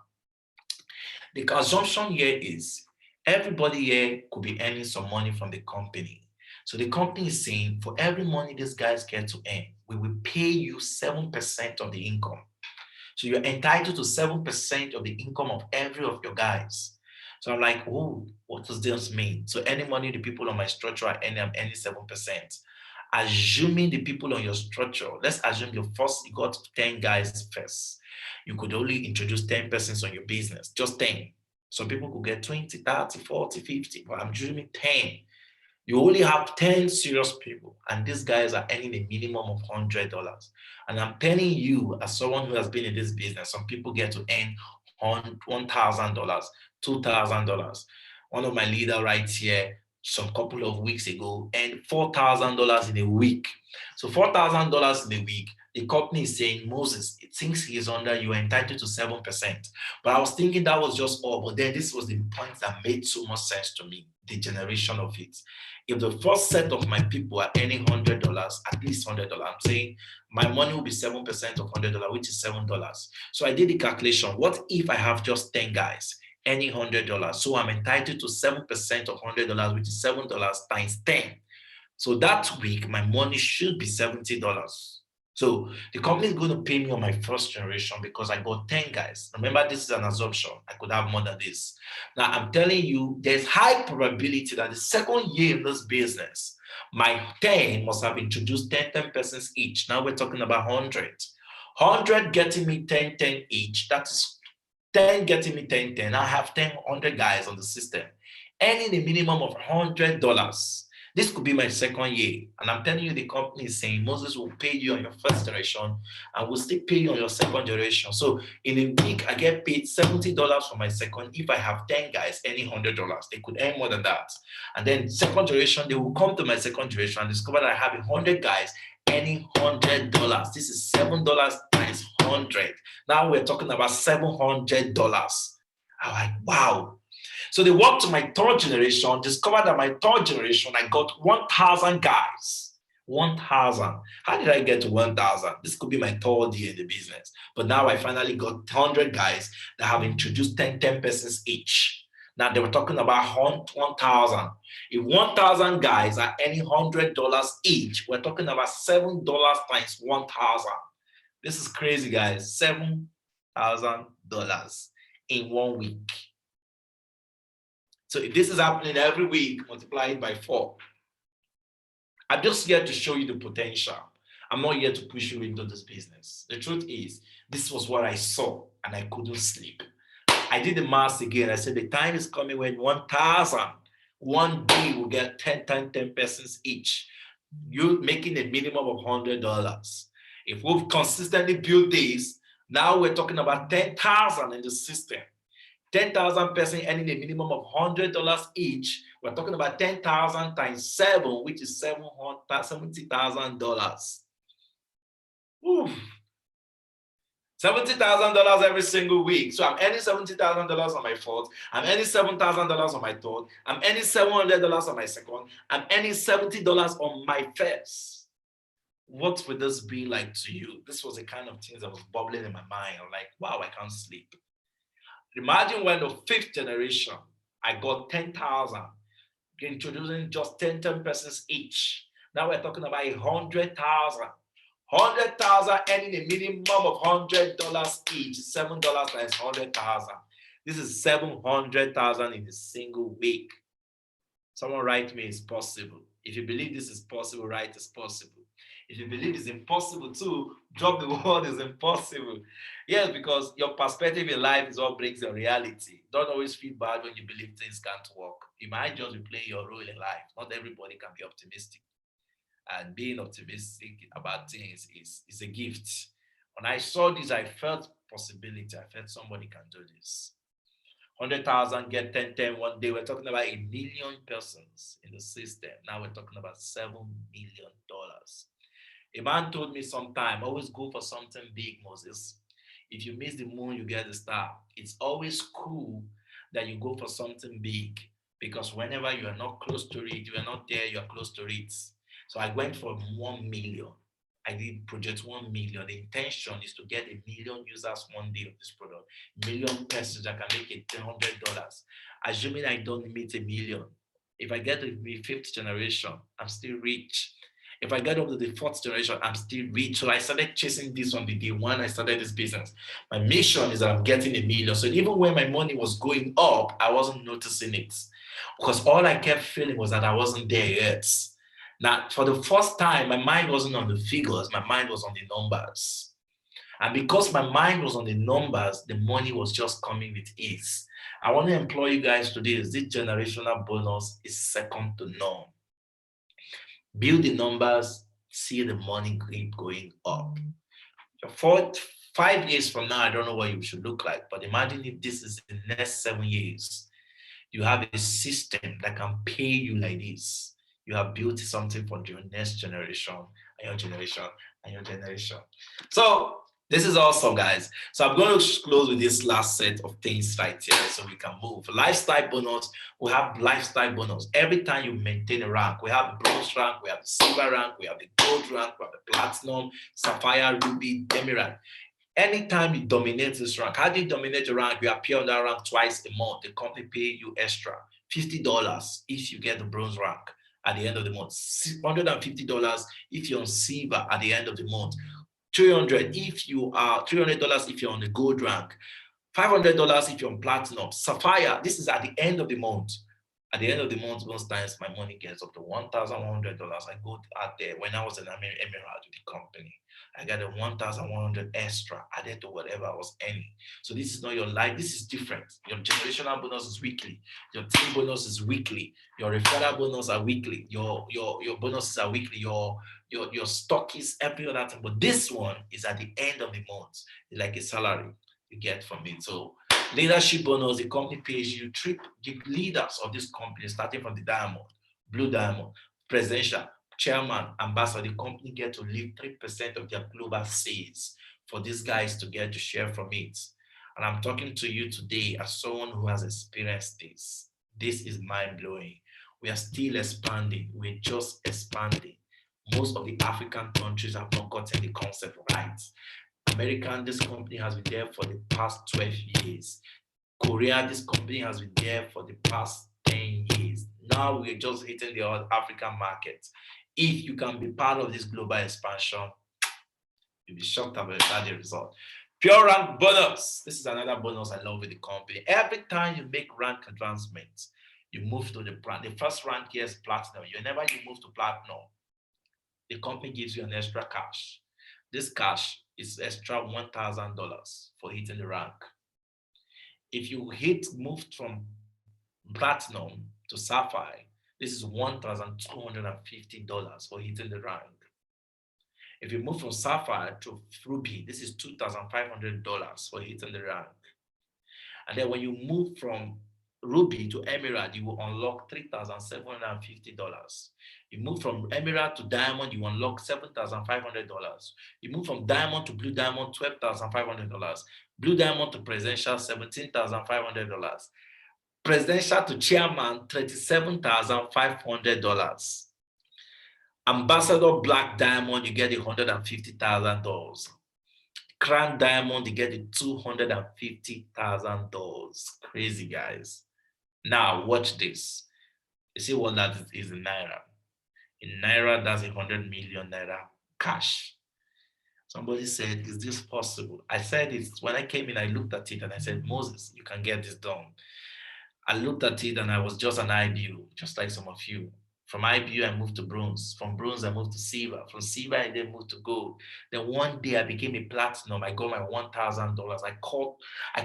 the assumption here is everybody here could be earning some money from the company. So the company is saying for every money these guys get to earn, we will pay you 7% of the income. So you're entitled to 7% of the income of every of your guys. So I'm like, oh, what does this mean? So any money the people on my structure are earning, I'm earning 7%. Assuming the people on your structure, let's assume you got 10 guys first. You could only introduce 10 persons on your business, just 10. Some people could get 20, 30, 40, 50, but I'm assuming 10. You only have 10 serious people, and these guys are earning a minimum of $100. And I'm telling you, as someone who has been in this business, some people get to earn $1,000, $2,000. One of my leaders right here, some couple of weeks ago, earned $4,000 in a week. So $4,000 in a week, the company is saying, Moses, it thinks he is under, you are entitled to 7%. But I was thinking that was just all, but then this was the point that made so much sense to me, the generation of it. If the first set of my people are earning $100, at least $100, I'm saying my money will be 7% of $100, which is $7. So I did the calculation. What if I have just 10 guys earning $100? So I'm entitled to 7% of $100, which is $7 times 10. So that week, my money should be $70. So the company is going to pay me on my first generation because I got 10 guys. Remember, this is an assumption. I could have more than this. Now, I'm telling you, there's high probability that the second year in this business, my 10 must have introduced 10 persons each. Now we're talking about 100. 100 getting me 10 each. That is 10 getting me 10. I have 100 guys on the system, earning a minimum of $100. This could be my second year. And I'm telling you, the company is saying Moses will pay you on your first generation and will still pay you on your second generation. So in a week, I get paid $70 for my second. If I have 10 guys earning $100, they could earn more than that. And then second generation, they will come to my second generation and discover that I have 100 guys earning $100. This is $7 times 100. Now we're talking about $700. I'm like, wow. So they walked to my third generation, discovered that my third generation, I got 1,000 guys. 1,000. How did I get to 1,000? This could be my third year in the business. But now I finally got 100 guys that have introduced 10 persons each. Now they were talking about 1,000. If 1,000 guys are earning $100 each, we're talking about $7 times 1,000. This is crazy, guys. $7,000 in 1 week. So if this is happening every week, multiply it by 4. I'm just here to show you the potential. I'm not here to push you into this business. The truth is, this was what I saw and I couldn't sleep. I did the math again. I said the time is coming when 1,000, one day will get 10 persons each. You're making a minimum of $100. If we've consistently built this, now we're talking about 10,000 in the system. 10,000 persons earning a minimum of $100 each. We're talking about 10,000 times 7, which is $70,000. $70,000 every single week. So I'm earning $70,000 on my fourth. I'm earning $7,000 on my third. I'm earning $700 on my second. I'm earning $70 on my first. What would this be like to you? This was the kind of things that was bubbling in my mind. I'm like, wow, I can't sleep. Imagine when the fifth generation, I got 10,000, introducing just 10 persons each. Now we're talking about 100,000. 100,000 earning a minimum of $100 each, $7 times 100,000. This is 700,000 in a single week. Someone write me, it's possible. If you believe this is possible, write it's possible. If you believe it's impossible too, drop the word is impossible. Yes, because your perspective in life is what brings your reality. Don't always feel bad when you believe things can't work. You might just be playing your role in life. Not everybody can be optimistic. And being optimistic about things is a gift. When I saw this, I felt possibility. I felt somebody can do this. 100,000 get 10, 1 day. We're talking about 1,000,000 persons in the system. Now we're talking about $7 million. A man told me sometime, always go for something big, Moses. If you miss the moon, you get the star. It's always cool that you go for something big because whenever you are not close to it, you are not there, you are close to it. So I went for 1 million. I did project 1 million. The intention is to get 1 million users one day of this product. 1 million persons that can make it $100. Assuming I don't meet 1 million. If I get to the fifth generation, I'm still rich. If I get up to the fourth generation, I'm still rich. So I started chasing this on the day one I started this business. My mission is that I'm getting 1 million. So even when my money was going up, I wasn't noticing it because all I kept feeling was that I wasn't there yet. Now, for the first time, my mind wasn't on the figures, my mind was on the numbers. And because my mind was on the numbers, the money was just coming with ease. I want to employ you guys today. This generational bonus is second to none. Build the numbers, see the money keep going up. For 5 years from now, I don't know what you should look like, but imagine if this is the next 7 years. You have a system that can pay you like this. You have built something for your next generation and your generation and your generation. So this is awesome, guys. So I'm going to close with this last set of things right here so we can move. Lifestyle bonus, we have lifestyle bonus. Every time you maintain a rank, we have the bronze rank, we have the silver rank, we have the gold rank, we have the platinum, sapphire, ruby, emerald. Anytime you dominate this rank, how do you dominate the rank? You appear on that rank twice a month. The company pay you extra $50 if you get the bronze rank at the end of the month. $150 if you're on silver at the end of the month. $300 if you are $300 if you're on the gold rank. $500 if you're on platinum. Sapphire, this is at the end of the month. At the end of the month, most times my money gets up to $1,100. I go out there. When I was in Emerald with the company, I got a 1,100 extra added to whatever I was earning. So this is not your life. This is different. Your generational bonus is weekly. Your team bonus is weekly. Your referral bonus are weekly. Your bonuses are weekly. Your stock is every other thing. But this one is at the end of the month. It's like a salary you get from it. So leadership bonus, the company pays you the leaders of this company, starting from the diamond, blue diamond, presidential, chairman, ambassador, the company get to leave 3% of their global sales for these guys to get to share from it. And I'm talking to you today as someone who has experienced this. This is mind-blowing. We are still expanding. We're just expanding. Most of the African countries have not gotten the concept right. American, this company has been there for the past 12 years. Korea, this company has been there for the past 10 years. Now we're just hitting the African market. If you can be part of this global expansion, you'll be shocked about the result. Pure rank bonus. This is another bonus I love with the company. Every time you make rank advancements, you move to the first rank here is platinum. Whenever you move to platinum, the company gives you an extra cash. This cash is extra $1,000 for hitting the rank. If you move from platinum to sapphire, this is $1,250 for hitting the rank. If you move from sapphire to ruby, this is $2,500 for hitting the rank. And then when you move from Ruby to Emerald, you will unlock $3,750. You move from Emerald to Diamond, you unlock $7,500. You move from Diamond to Blue Diamond, $12,500. Blue Diamond to Presidential, $17,500. Presidential to Chairman, $37,500. Ambassador Black Diamond, you get $150,000. Crown Diamond, you get $250,000. Crazy, guys. Now, watch this. You see what that is in Naira. In Naira, that's 100 million Naira cash. Somebody said, is this possible? I said it when I came in, I looked at it and I said, Moses, you can get this done. I looked at it and I was just an IBU, just like some of you. From IBU, I moved to bronze. From bronze, I moved to silver. From silver, I then moved to gold. Then one day, I became a platinum. I got my $1,000. I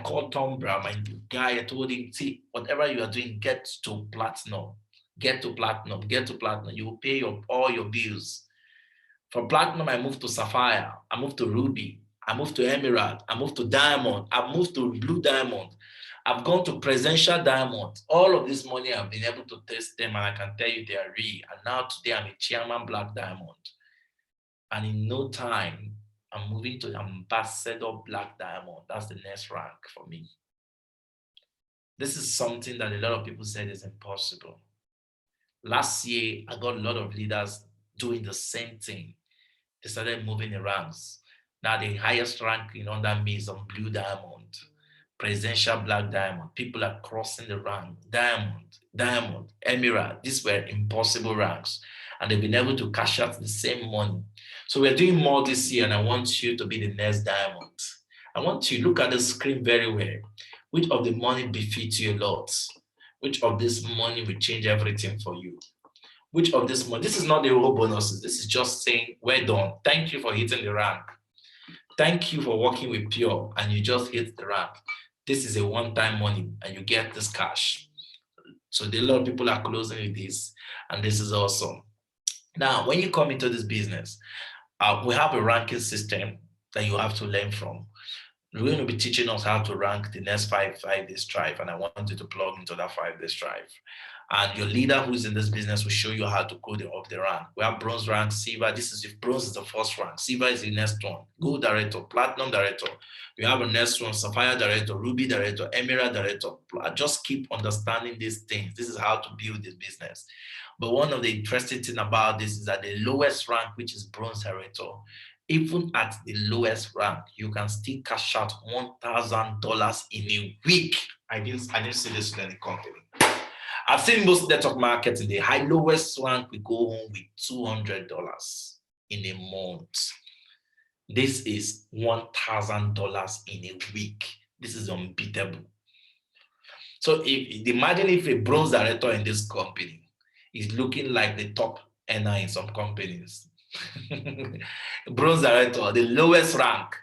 called Tom Brown, my guy. I told him, see, whatever you are doing, get to platinum. Get to platinum. Get to platinum. You will pay all your bills. From platinum, I moved to sapphire. I moved to ruby. I moved to emerald. I moved to diamond. I moved to blue diamond. I've gone to presidential diamond. All of this money, I've been able to test them, and I can tell you they are real. And now today, I'm a chairman black diamond. And in no time, I'm moving to ambassador black diamond. That's the next rank for me. This is something that a lot of people said is impossible. Last year, I got a lot of leaders doing the same thing. They started moving the ranks. Now the highest rank under me is on blue diamond, presidential black diamond. People are crossing the rank. Diamond, emerald. These were impossible ranks. And they've been able to cash out the same money. So we're doing more this year, and I want you to be the next diamond. I want you to look at the screen very well. Which of the money befits you a lot? Which of this money will change everything for you? Which of this money? This is not the whole bonuses. This is just saying, well done. Thank you for hitting the rank. Thank you for working with Pure, and you just hit the rank. This is a one-time money, and you get this cash. So a lot of people are closing with this, and this is awesome. Now, when you come into this business, we have a ranking system that you have to learn from. We're going to be teaching us how to rank the next five-day strive, and I want you to plug into that 5-day strive. And your leader who's in this business will show you how to go up the rank. We have bronze rank, silver. Bronze is the first rank. Silver is the next one. Gold director, platinum director. We have a next one, sapphire director, ruby director, emerald director. Just keep understanding these things. This is how to build this business. But one of the interesting thing about this is that the lowest rank, which is bronze director, even at the lowest rank, you can still cash out $1,000 in a week. I didn't see this in any company. I've seen most network marketing, the lowest rank, we go home with $200 in a month. This is $1,000 in a week. This is unbeatable. So imagine if a bronze director in this company is looking like the top earner in some companies. Bronze director, the lowest rank.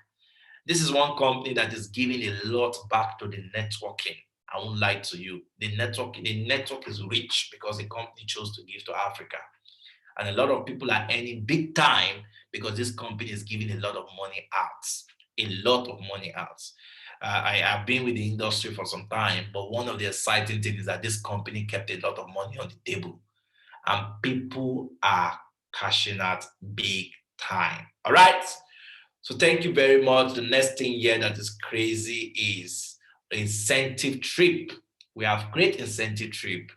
This is one company that is giving a lot back to the networking. I won't lie to you. The network is rich because the company chose to give to Africa. And a lot of people are earning big time because this company is giving a lot of money out. A lot of money out. I have been with the industry for some time, but one of the exciting things is that this company kept a lot of money on the table. And people are cashing out big time. All right? So thank you very much. The next thing here that is crazy is incentive trip. We have great incentive trip.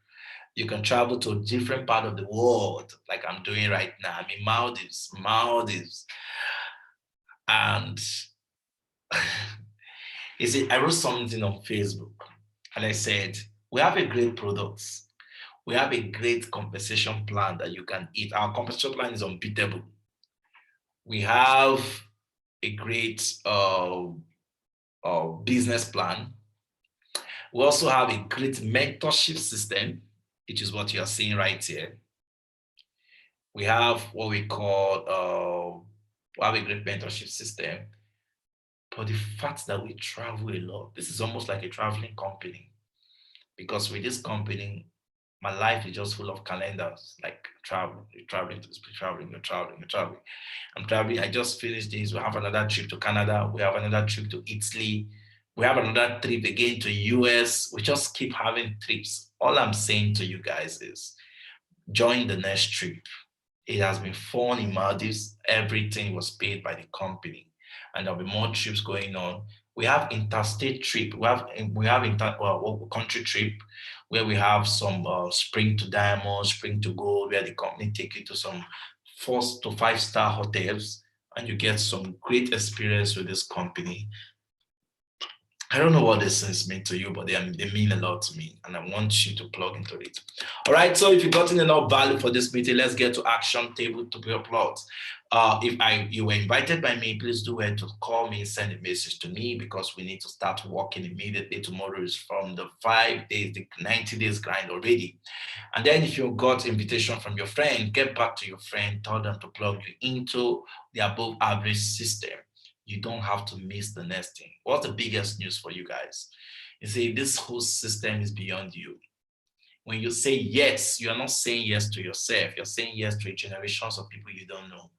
You can travel to a different part of the world, like I'm doing right now. I'm in Maldives. And you see, I wrote something on Facebook, and I said, we have a great product. We have a great compensation plan that you can eat. Our compensation plan is unbeatable. We have a great business plan. We also have a great mentorship system, which is what you are seeing right here. We have what we call, we have a great mentorship system. But the fact that we travel a lot, this is almost like a traveling company. Because with this company, my life is just full of calendars, like traveling. You're traveling. I'm traveling. I just finished this. We have another trip to Canada. We have another trip to Italy. We have another trip again to US. We just keep having trips. All I'm saying to you guys is join the next trip. It has been fun in Maldives. Everything was paid by the company, and there'll be more trips going on. We have interstate trip. Country trip where we have some spring to diamond, spring to gold, where the company take you to some 4 to 5 star hotels, and you get some great experience with this company. I don't know what this things mean to you, but they mean a lot to me, and I want you to plug into it. All right. So if you've gotten enough value for this meeting, let's get to action table to be applaud. If you were invited by me, please do it to call me, send a message to me because we need to start working immediately. Tomorrow is from the 5 days, the 90 days grind already. And then if you got invitation from your friend, get back to your friend, tell them to plug you into the above average system. You don't have to miss the next thing. What's the biggest news for you guys? You see, this whole system is beyond you. When you say yes, you're not saying yes to yourself. You're saying yes to generations of people you don't know.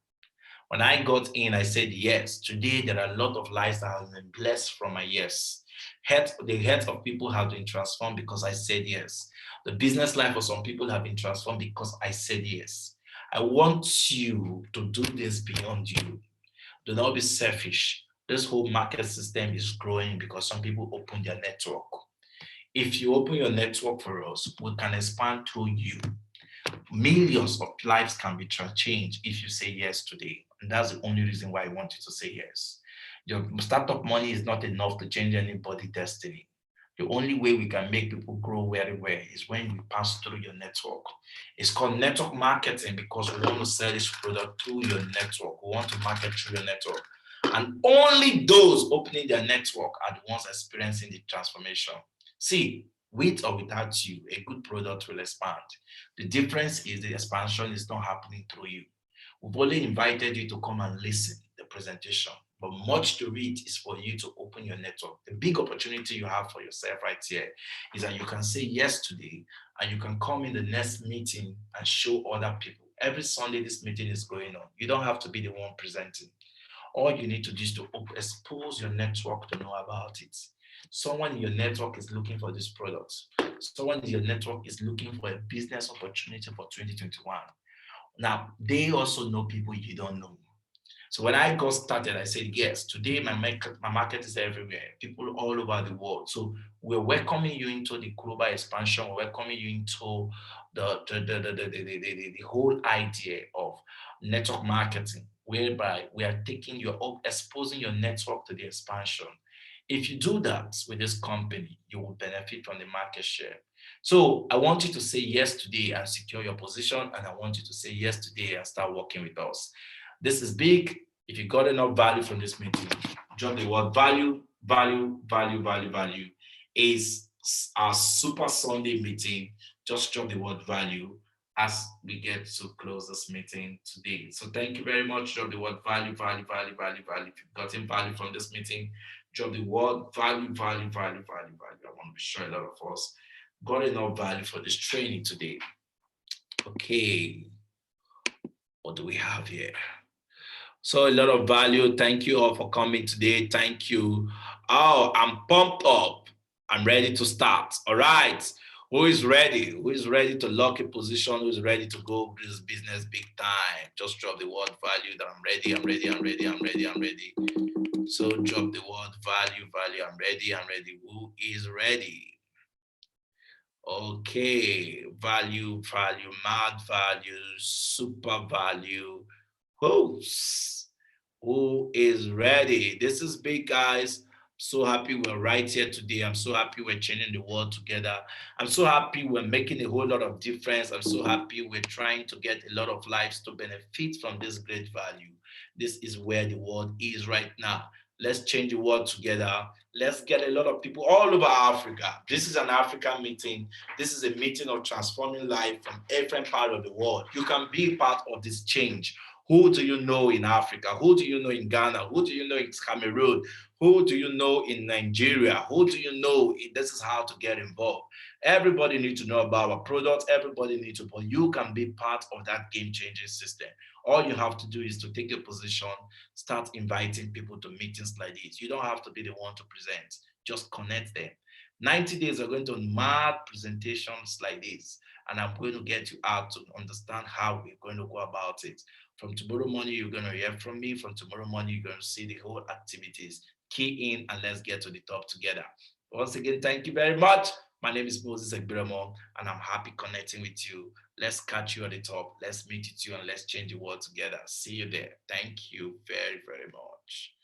When I got in, I said yes. Today, there are a lot of lives that have been blessed from my yes. The heads of people have been transformed because I said yes. The business life of some people have been transformed because I said yes. I want you to do this beyond you. Do not be selfish. This whole market system is growing because some people open their network. If you open your network for us, we can expand through you. Millions of lives can be changed if you say yes today. And that's the only reason why I want you to say yes. Your startup money is not enough to change anybody's destiny. The only way we can make people grow very well is when we pass through your network. It's called network marketing because we want to sell this product through your network. We want to market through your network. And only those opening their network are the ones experiencing the transformation. See, with or without you, a good product will expand. The difference is the expansion is not happening through you. We've only invited you to come and listen the presentation, but much to read is for you to open your network. The big opportunity you have for yourself right here is that you can say yes today and you can come in the next meeting and show other people. Every Sunday, this meeting is going on. You don't have to be the one presenting. All you need to do is to expose your network to know about it. Someone in your network is looking for this product. Someone in your network is looking for a business opportunity for 2021. Now, they also know people you don't know. So when I got started, I said, yes, today my market is everywhere, people all over the world. So we're welcoming you into the global expansion. We're welcoming you into the whole idea of network marketing, whereby we are taking your exposing your network to the expansion. If you do that with this company, you will benefit from the market share. So I want you to say yes today and secure your position, and I want you to say yes today and start working with us. This is big. If you got enough value from this meeting, drop the word value, value, value, value, value. Is our Super Sunday meeting. Just drop the word value as we get to close this meeting today. So thank you very much. Drop the word value, value, value, value, value. If you've gotten value from this meeting, drop the word value, value, value, value, value. I want to be sure a lot of us got enough value for this training today. Okay, what do we have here? So a lot of value. Thank you all for coming today. Thank you. Oh, I'm pumped up. I'm ready to start. All right. Who is ready? Who is ready to lock a position? Who is ready to go this business big time? Just drop the word value that I'm ready. I'm ready. I'm ready. I'm ready. I'm ready. So drop the word value, value. I'm ready. I'm ready. Who is ready? Okay, value, value, mad value, super value. Who is ready? This is big, guys. So happy we're right here today. I'm so happy we're changing the world together. I'm so happy we're making a whole lot of difference. I'm so happy we're trying to get a lot of lives to benefit from this great value. This is where the world is right now. Let's change the world together. Let's get a lot of people all over Africa. This is an African meeting. This is a meeting of transforming life from every part of the world. You can be part of this change. Who do you know in Africa? Who do you know in Ghana? Who do you know in Cameroon? Who do you know in Nigeria? Who do you know? This is how to get involved. Everybody needs to know about our products. Everybody needs to, but you can be part of that game-changing system. All you have to do is to take a position, start inviting people to meetings like this. You don't have to be the one to present. Just connect them. 90 days are going to mad presentations like this, and I'm going to get you out to understand how we're going to go about it. From tomorrow morning, you're going to hear from me. From tomorrow morning, you're going to see the whole activities. Key in and let's get to the top together. Once again, thank you very much. My name is Moses Egbiramo, and I'm happy connecting with you. Let's catch you at the top. Let's meet with you and let's change the world together. See you there. Thank you very, very much.